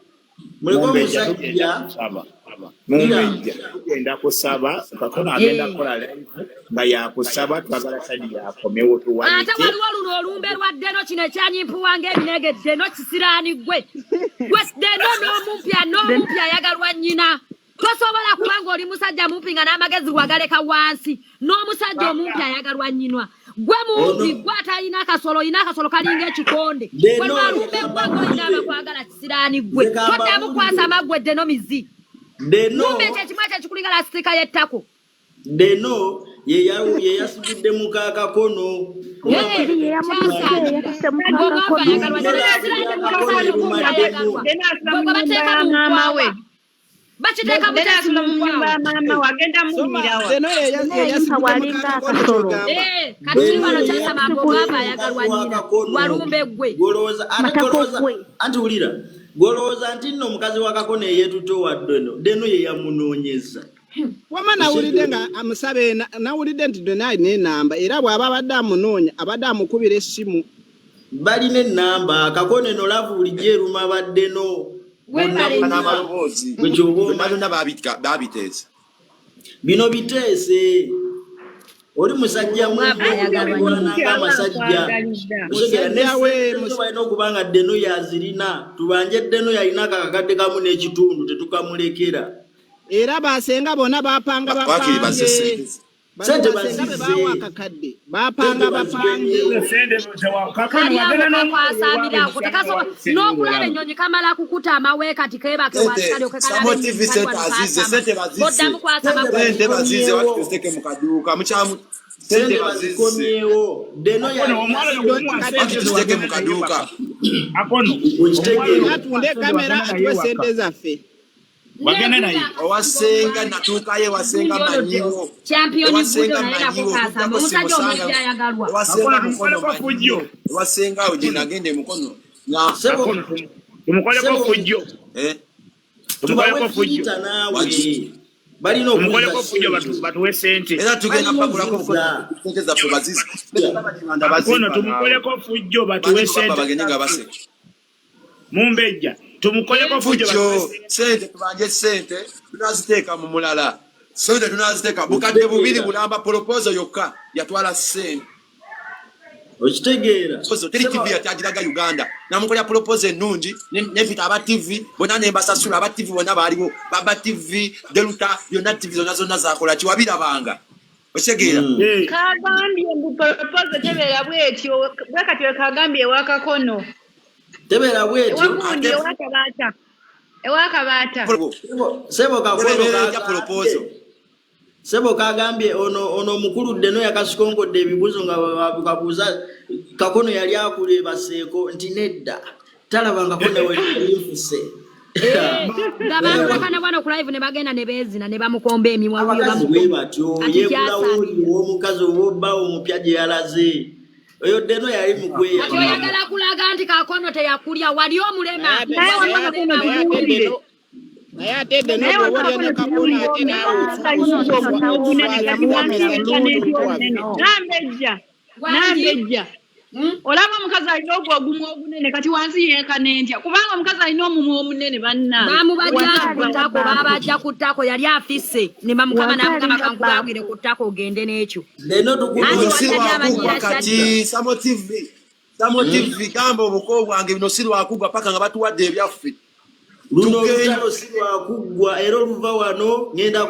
Muleko musajja Mumbeja tugenda kusaba Kakono agenda kukola live nga yakusaba twagala sadi yakomewo tuwanike ate waliwo luno olumbe lwadde no kino ekyanyimpuwanga ebinegedde no kisiraani gwe dde n'omumpya yagalwa nnyina tosobola kubanga oli musajja mumpi nga n'amagezi wagaleka wansi n'omusajja omumpya yagalwa nnyinwa gwe mumpi gwe atalina akasolo kalinga ekikonde gwe lwalumbe gwe olina abakwagala kisiraani gwe toddamu kwasama gwe dde no mizi Deno chikulinga stika yettako Deno ye yasubidde mu Kakono bachiteka mama wagenda mumirawa kati wano chasa mambo baba yagalwa nyina walumbe gwe anti ulira Goloza nti nno mukazi wa Kakono yetutowa Deno ye yamunoonyeza. Wama nawulidde nga amusabe nawulidde nti Deno alina enamba era bw'aba abadde amunoonya abadde amukubira essimu. Balina enamba Kakono eno lavu bulijjo eruma baddeno. Bino biteese. Oli musajja amasajja balina okubanga Deno yazirina tubanje Deno yalina akakadde kamu n'ekitundu tetukamulekera era basenga bona bapanga bapange sente bazize bapanga n'okulaba ennyonyi kamala kukuta amawe kati kebake sente bazikomyewo Deno yatuteke mu kaduuka atunde kamera atuwe sente zaffe wagenda naye owasenga natuukayo wasenga manyiwo wasenga awo gye nagenda emukono tumukoleko fujjo balina tumukoleko fujjo batuwe sente era tugenda bagulako sente zaffe bazizi tumukoleko fujjo batuwe sente bagende nga baseka Mumbeja tumukoleko fujjo sente tubanje sente tunaziteeka mu mulala sente tunaziteeka bukadde bubiri bulamba proposal yokka yatwala sente okitegeera teri TV yatagiraga Uganda namukolya proposal ennungi nevita aba TV bona nembasasula aba TV bona baaliwo baba TV Deluta yonna TV zonna zakola kiwabirabanga Osegira. Kagambye mbu propose tebera bwetyo bwakati kagambye wakakono. Tebera bwetyo. Wakundi ewakabata. Ewakabata. Sebo kakono Sebo kagambye ono mukulu deno yakasikongodde ebibuzo nga babuza kakono yali akule baseeko nti nedda talabanga kone welimfuse Gabantu bakana bwana ku live ne bagenda ne bezina ne bamukomba emimwa uyo bamukomba batyo yebulawo omukazi obba omupyaje yalaze oyo deno yali mugwe ati oyagala kulaga nti kakono teyakulya wali omulema naye ate deno bw'oli ne kakono ate nambejja olaba omukazi alina ogwogumu ogunene kati wansi yeekana entya kubanga omukazi alina omumwa omunene banna babajja ku ttako yali afisse ne bamukama namukama kankubagire ku ttako ogende n'ekyo kati Samo TV gamba obuko bwange bino si lwakugwa paka nga batuwadde ebyaffe luno olutalo si lwakugwa era oluva wano ngenda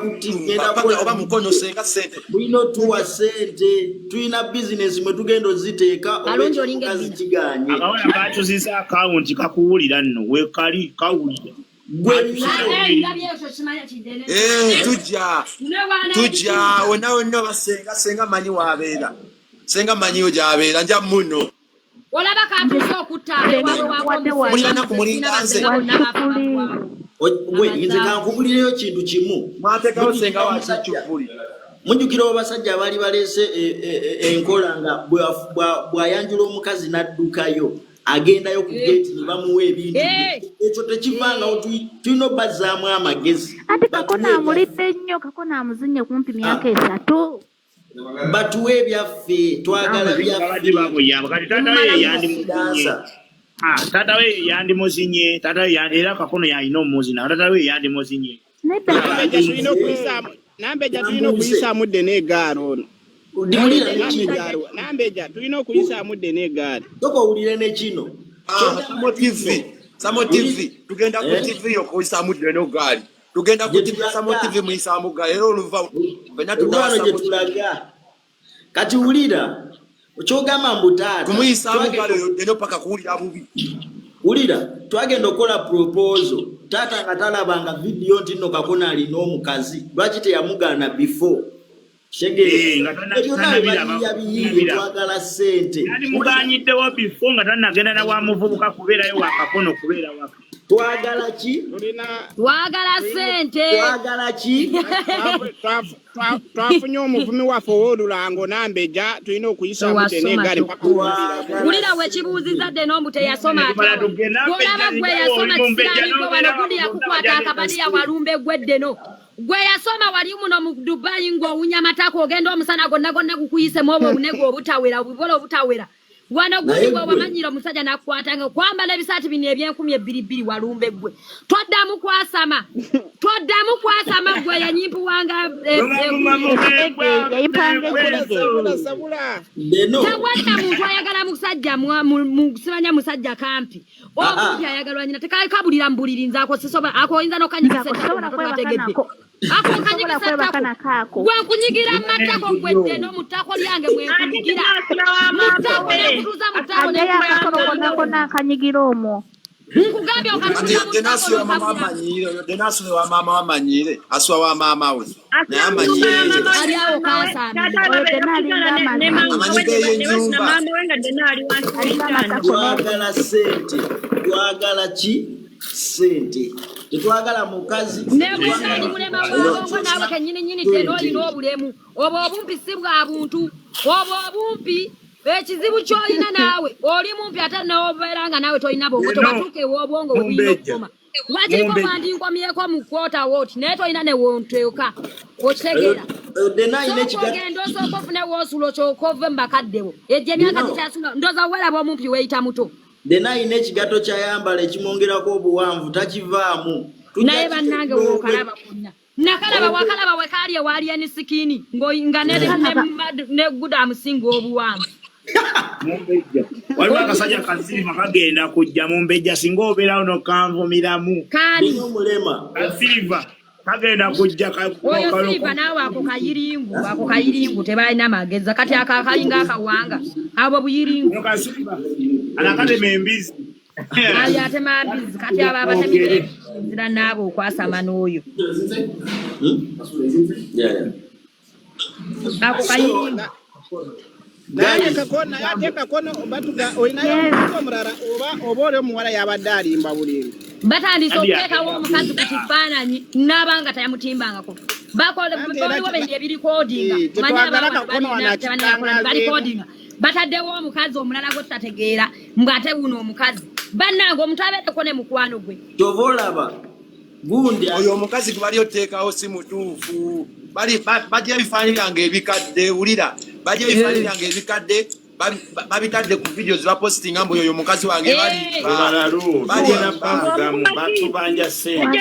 oba mukono senga sente bulina otuwa sente tulina bizinesi mwe tugenda oziteeka omukazi kiganye akawala katuzisa akawunti kakuwulira nno wekali kawulira tujja wonna basenga manyi wabeera senga manyiyo gyabeera nja muno olaba katuso okutale mulina kumulinganze nze kankubulireyo kintu kimu mwatekawo senga wakikyukuli mujjukira abasajja abaali baleese enkola nga bw'ayanjula omukazi n'addukayo agendayo ku gate ne bamuwa ebintu ekyo tekivangawo tulina obbazaamu amagezi ate kakono amulidde nnyo kakono amuzinye kumpi myaka 3 batuwe byaffe twagala byaffe tata we yandimuzinye tata era kakono yalina omuzina tata we yandimuzinye nambeja tulina okuyisaamu dde n'egaali nambeja tulina okuyisaamu dde n'egaali tokowulire ne kino Samo TV tugenda ku TV okuyisaamu dde n'egaali tugenda ku Samo TV muyisaamu gaali era oluva tulaga kati wulira okyogamba mbu taata kumuyisaamu gaali oyo dde paka kuwulira bubi wulira twagenda okukola proposal taata nga talabanga vidiyo nti nno kakono alina omukazi lwaki teyamugaana before twagala sente muganyiddewo before nga tanagenda na wa muvubuka kubeerayo wa kakono kubeera waka twagala ki twagala sente twagala ki twafunye omuvumi waffe ow'olulango nambeja tulina okuyisaamu dde n'egaali wulira wekibuuziza dde n'ombu teyasoma golaba gwe yasoma kisiraliko wano gundi yakukwata akabadiya walumbe gweddeno gwe yasoma wali muno mu Dubai ng'owunya matako ogenda omusana gonna gonna gukuyisemu obwo obunege obutawera obubola obutawera wano gundi bwe wamanyira omusajja nakukwatanga kwambala ebisaati bino eby'enkumi 2,200 walumbe gwe toddamu kwasama gwe yanyimpuwanga tewalina muntu ayagala musajja musibanya musajja kampi omuntu ayagalwa nyina tekakabulira mbuliri nzaako sisobola akoyinza n'okanyigisa gwenkunyigira matako gwedde n'omutako lyange mwenkunyigira akanyigira omwo nkugambye denasule wa mama wamanyire aswa wa mama we naye amanyire twagala sente twagala ki sente tetwagala mukazi nebusani mulema wabongo nawe kenyininyini teno olina obulemu obwo obumpi si bwa buntu obwo obumpi ekizibu kyolina naawe oli mumpi ate nobeera nga naawe tolina bongo tobatuuka ew'obwongo webuyina okukoma lwakiriko bandinkomyeko mu kwota woti naye tolina newonteeka okitegeera ogenda osooka ofune woosula okyoka ove mu bakaddebo ejja emyaka gikyasula ndooza weraba omumpi weeyita muto denayina ekigato kyayambala ekimwongerako obuwanvu takivaamu naye bannange wookalaba konna nakalaba wakalaba wekaali ewaali enisikini nga ne gudamusinga obuwanvu waliwo akasajja kazirima kagenda kujja mu mbejja singa obeerawo nokanvumiramu omulema kasiriva kagenda kujja oyo Silver nawe ako kayiringu tebalina mageza kati akakayinga akawanga abo buyiringu anakate membizi ayi ate mambizi kati abo abatemire nzira nabo okwasama n'oyo ako kayiringu naye kakono batuga olinayo omulala oba oli omuwala yabadde alimba bulimbi batandise okuteekawo omukazi ku kifaananyi n'abanga tayamutimbangako baliwo bendi ebirikodinga balikodinga bataddewo omukazi omulala gwe tutategeera mbwate buno omukazi bannange omuntu abeddeko ne mukwano gwe tova olaba gundi oyo omukazi gwe bali oteekawo si mutuufu bajja ebifaananyi byange ebikadde wulira bajja ebifaananyi byange ebikadde babitadde ku video zibapositinga mbu oyo omukazi wange batubanja sente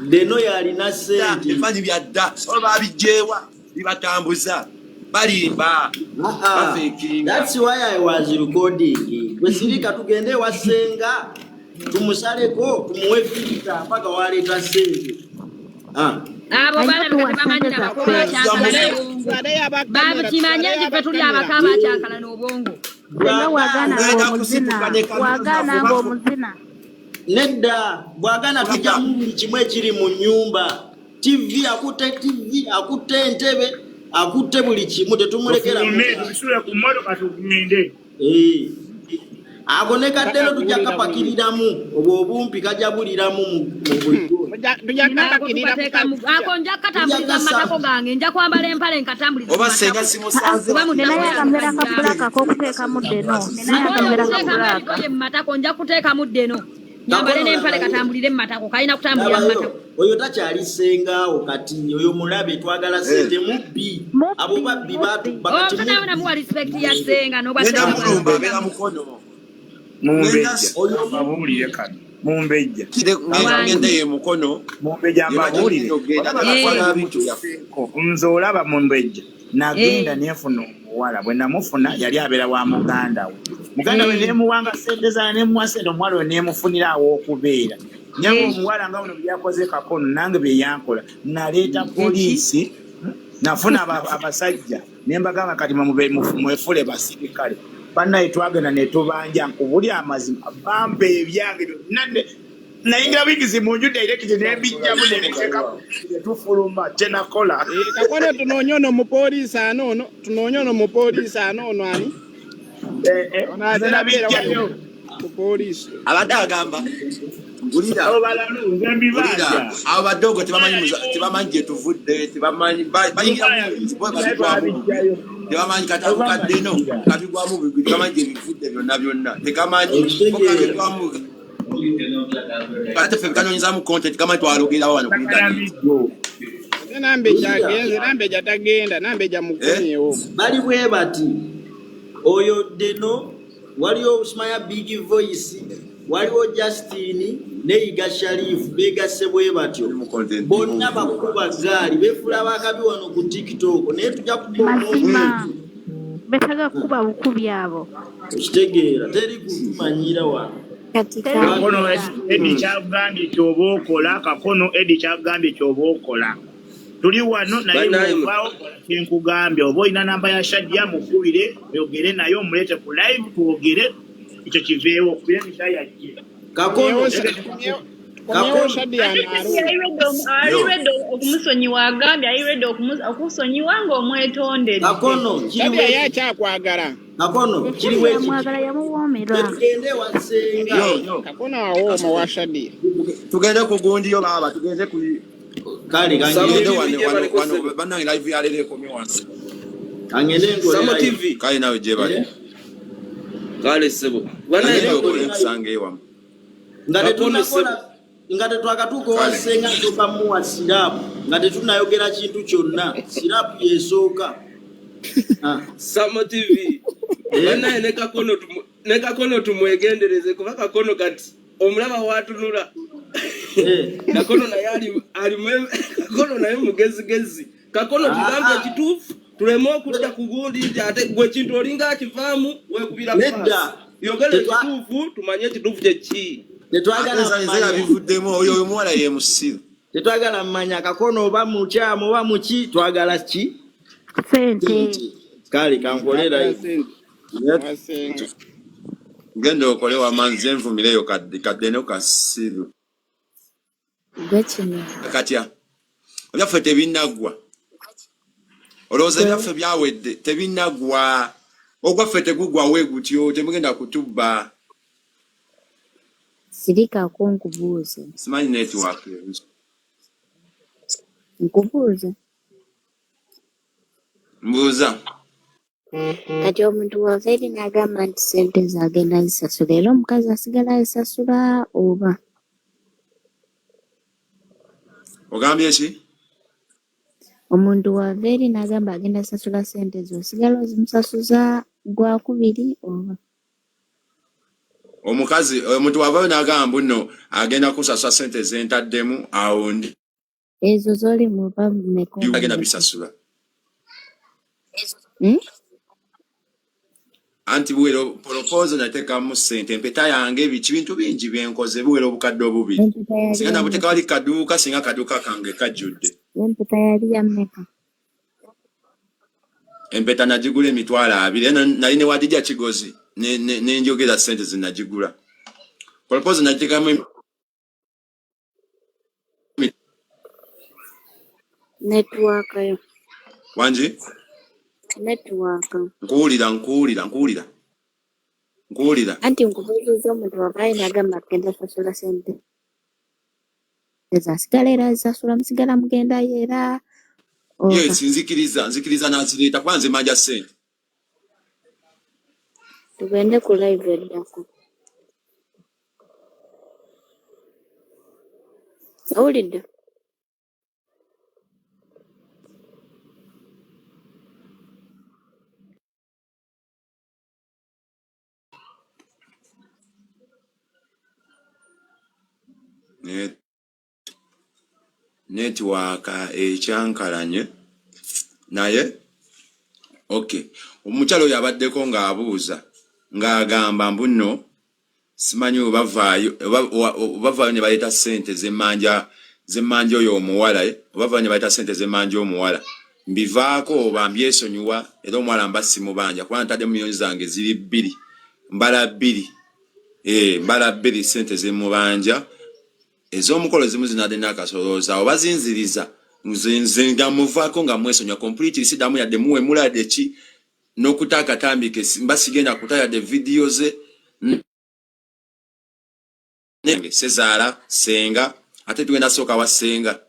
deno yalina sente ebifaananyi bya dda oba babijjeewa bibatambuza balimba that's why I was recording wesirika tugende wasenga tumusaleko tumuwe filter mpaka waleeta sente abo bana tebamanyi bakoma cyakala babikimanya nti tuli abakaba cyakala n'obwongo wagana ng'omuzina nedda bwagana tujja mu buli kimu ekiri mu nnyumba TV akutte entebe akutte buli kimu tetumulekera tusule ku mmotoka tugende ako ne kaddeno tujja kapakiriramu obwo obumpi kajja buliramu mu ako nja katambuliza matako gange nja kwambala empale nkatambuliza oba senga simusanze nenaye akamera kapulaka k'okuteeka muddeno nenaye akamera kapulaka matako nja kuteeka muddeno nyambale n'empale katambulire mu matako kalina kutambulira mu matako oyo takyali sengaawo kati oyo mulabe twagala sente mubbi abo babbi bakatimu namuwa respect ya senga nobasengabera mukono mubulire kati mumbejja ngende ye mukono mumbejja mbabulire nze olaba mumbejja nagenda nefuna omuwala bwe namufuna yali abeera wa muganda we muganda we nemuwanga sente zaana nemuwa sente omuwala we nemufunira awo okubeera nyange omuwala nga buno byakoze kakono nange byeyankola naleeta poliisi nafuna abasajja nembagamba kati mwefule basirikale bannaye twagenda netubanja nkubuli amazima bampa ebyange nayingira wigizi munju direkiti nebijjamu nebitekamu netufuluma kyenakola kakono tunoonya ono mupoliisi ano ono ani nabijjayo mupoliisi abadde agamba abo badogo tebamanyi gyetuvudde tebamanyi tebamanyi katabu kaddeno kabigwamu bigwi tebamanyi gyebivudde byonna tegamanyi ate ffe bikanonyezamu content kamanyi twalogerawo wano nambeja agenze nambeja tagenda nambeja mukomyewo bali bwe bati oyo deno waliwo Smaya Big Voice waliwo Justin neyiga Sharifu begase bwe batyo bonna bakuba gaali befula bakabi wano ku TikTok naye tujja kutumanya betaga kuba bukubi abo kitegeera teri kumanyira wano kakono edi kyagambye kyoba okola kakono edi kyagambye kyoba okola tuli wano naye muvaawo kyenkugambye oba olina namba ya Shadia mukubire oyogere naye omulete ku live tuwogere ekyo kiveewo okubira emisha yajje kakono aliredde okumusonyiwa agambye aliredde okusonyiwa ng'omwetondere kakono kiriwe yakyakwagala kakono kiriwe mwagala yamuwomerwa tugende wasenga kakono awooma wa Shadia tugende ku gundi yo baba tugende ku kale kangende wano bannange live yaleleko mi wano kangende ngo Samo TV kale nawe je bali kale sebo sangewa ngate twakatuko wasenga tukamuwa sirapu ngate tunayogera kintu kyonna sirapu yesooka Samo TV banaye ne kakono tumwegendereze kuba kakono kati omulaba watunula kakono naye kakono naye mugezigezi kakono tugambe kituufu tuleme okudda ku gundi ate gwe kintu olinga akivaamu wekubira nedda yogere kituufu tumanye kituufu kyeki Nzera bivuddemu oyo omuwala ye musiru. Tetwagala mmanya Kakono oba mukyamu oba muki twagala ki? Sente. Kale kankolera Genda okole wamanzi envumireyo kadde no kasiru. Gakino. Katya. Byaffe tebinnagwa. Olowooza byaffe byawedde tebinnagwa. Ogwaffe tegugwa we gutyo temugenda kutubba. Sirika ko nkubuuze. Simanyi network. Nkubuuze. Mbuuza. Kati omuntu waveri n'agamba nti sente zagenda zisasula era omukazi asigala zisasula oba? Ogambye ki? Omuntu waveri n'agamba agenda zisasula sente zo osigala ozimusasuza gwakubiri oba? Omukazi omuntu wavayo n'agamba nno agenda kusasula sente zentaddemu awo ndi. Ezo zoli mu pavumeko. Agenda bisasula. Anti buwero proposal natekamu sente empeta yange bintu bingi byenkoze buwero obukadde obubiri. Singa nabuteka wali kaduuka singa kaduuka kange kajjudde. Empeta yali ya mmeka? Empeta nagigula emitwalo 2 nali ne wadija kigozi nenjogera sente zinagigula. Proposal natekamu Network yo. Wanji? Network. Nkuwulira. Anti nkubuuliza omuntu wavayo n'agamba agenda sasula sente. Ezasigala era zisasula musigala mugenda era. Yes, nzikiriza nazireeta kuba nze manja sente. Tugende ku live eddako. Owulidde? Network ekyankalanye naye okay omukyalo yabaddeko ng'abuuza ng'agamba mbuno simanyi bavaayo ne baleeta sente zemmanja oyo omuwala bavaayo ne baleeta sente zemmanja omuwala mbivaako oba mbyesonyiwa era omuwala mba simubanja kuba ntadde mu miliyoni zange ziri 2 mbala 2 sente zemmubanja ez'omukolo zimu zinadde n'akasolooza oba zinziriza nze nga muvaako nga mwesonyiwa completely siddamu yadde muwe mulade ki n'okutaaka tambike mba sigenda kutayadde vidiyo ze Sezaala senga ate tugenda sooka wa senga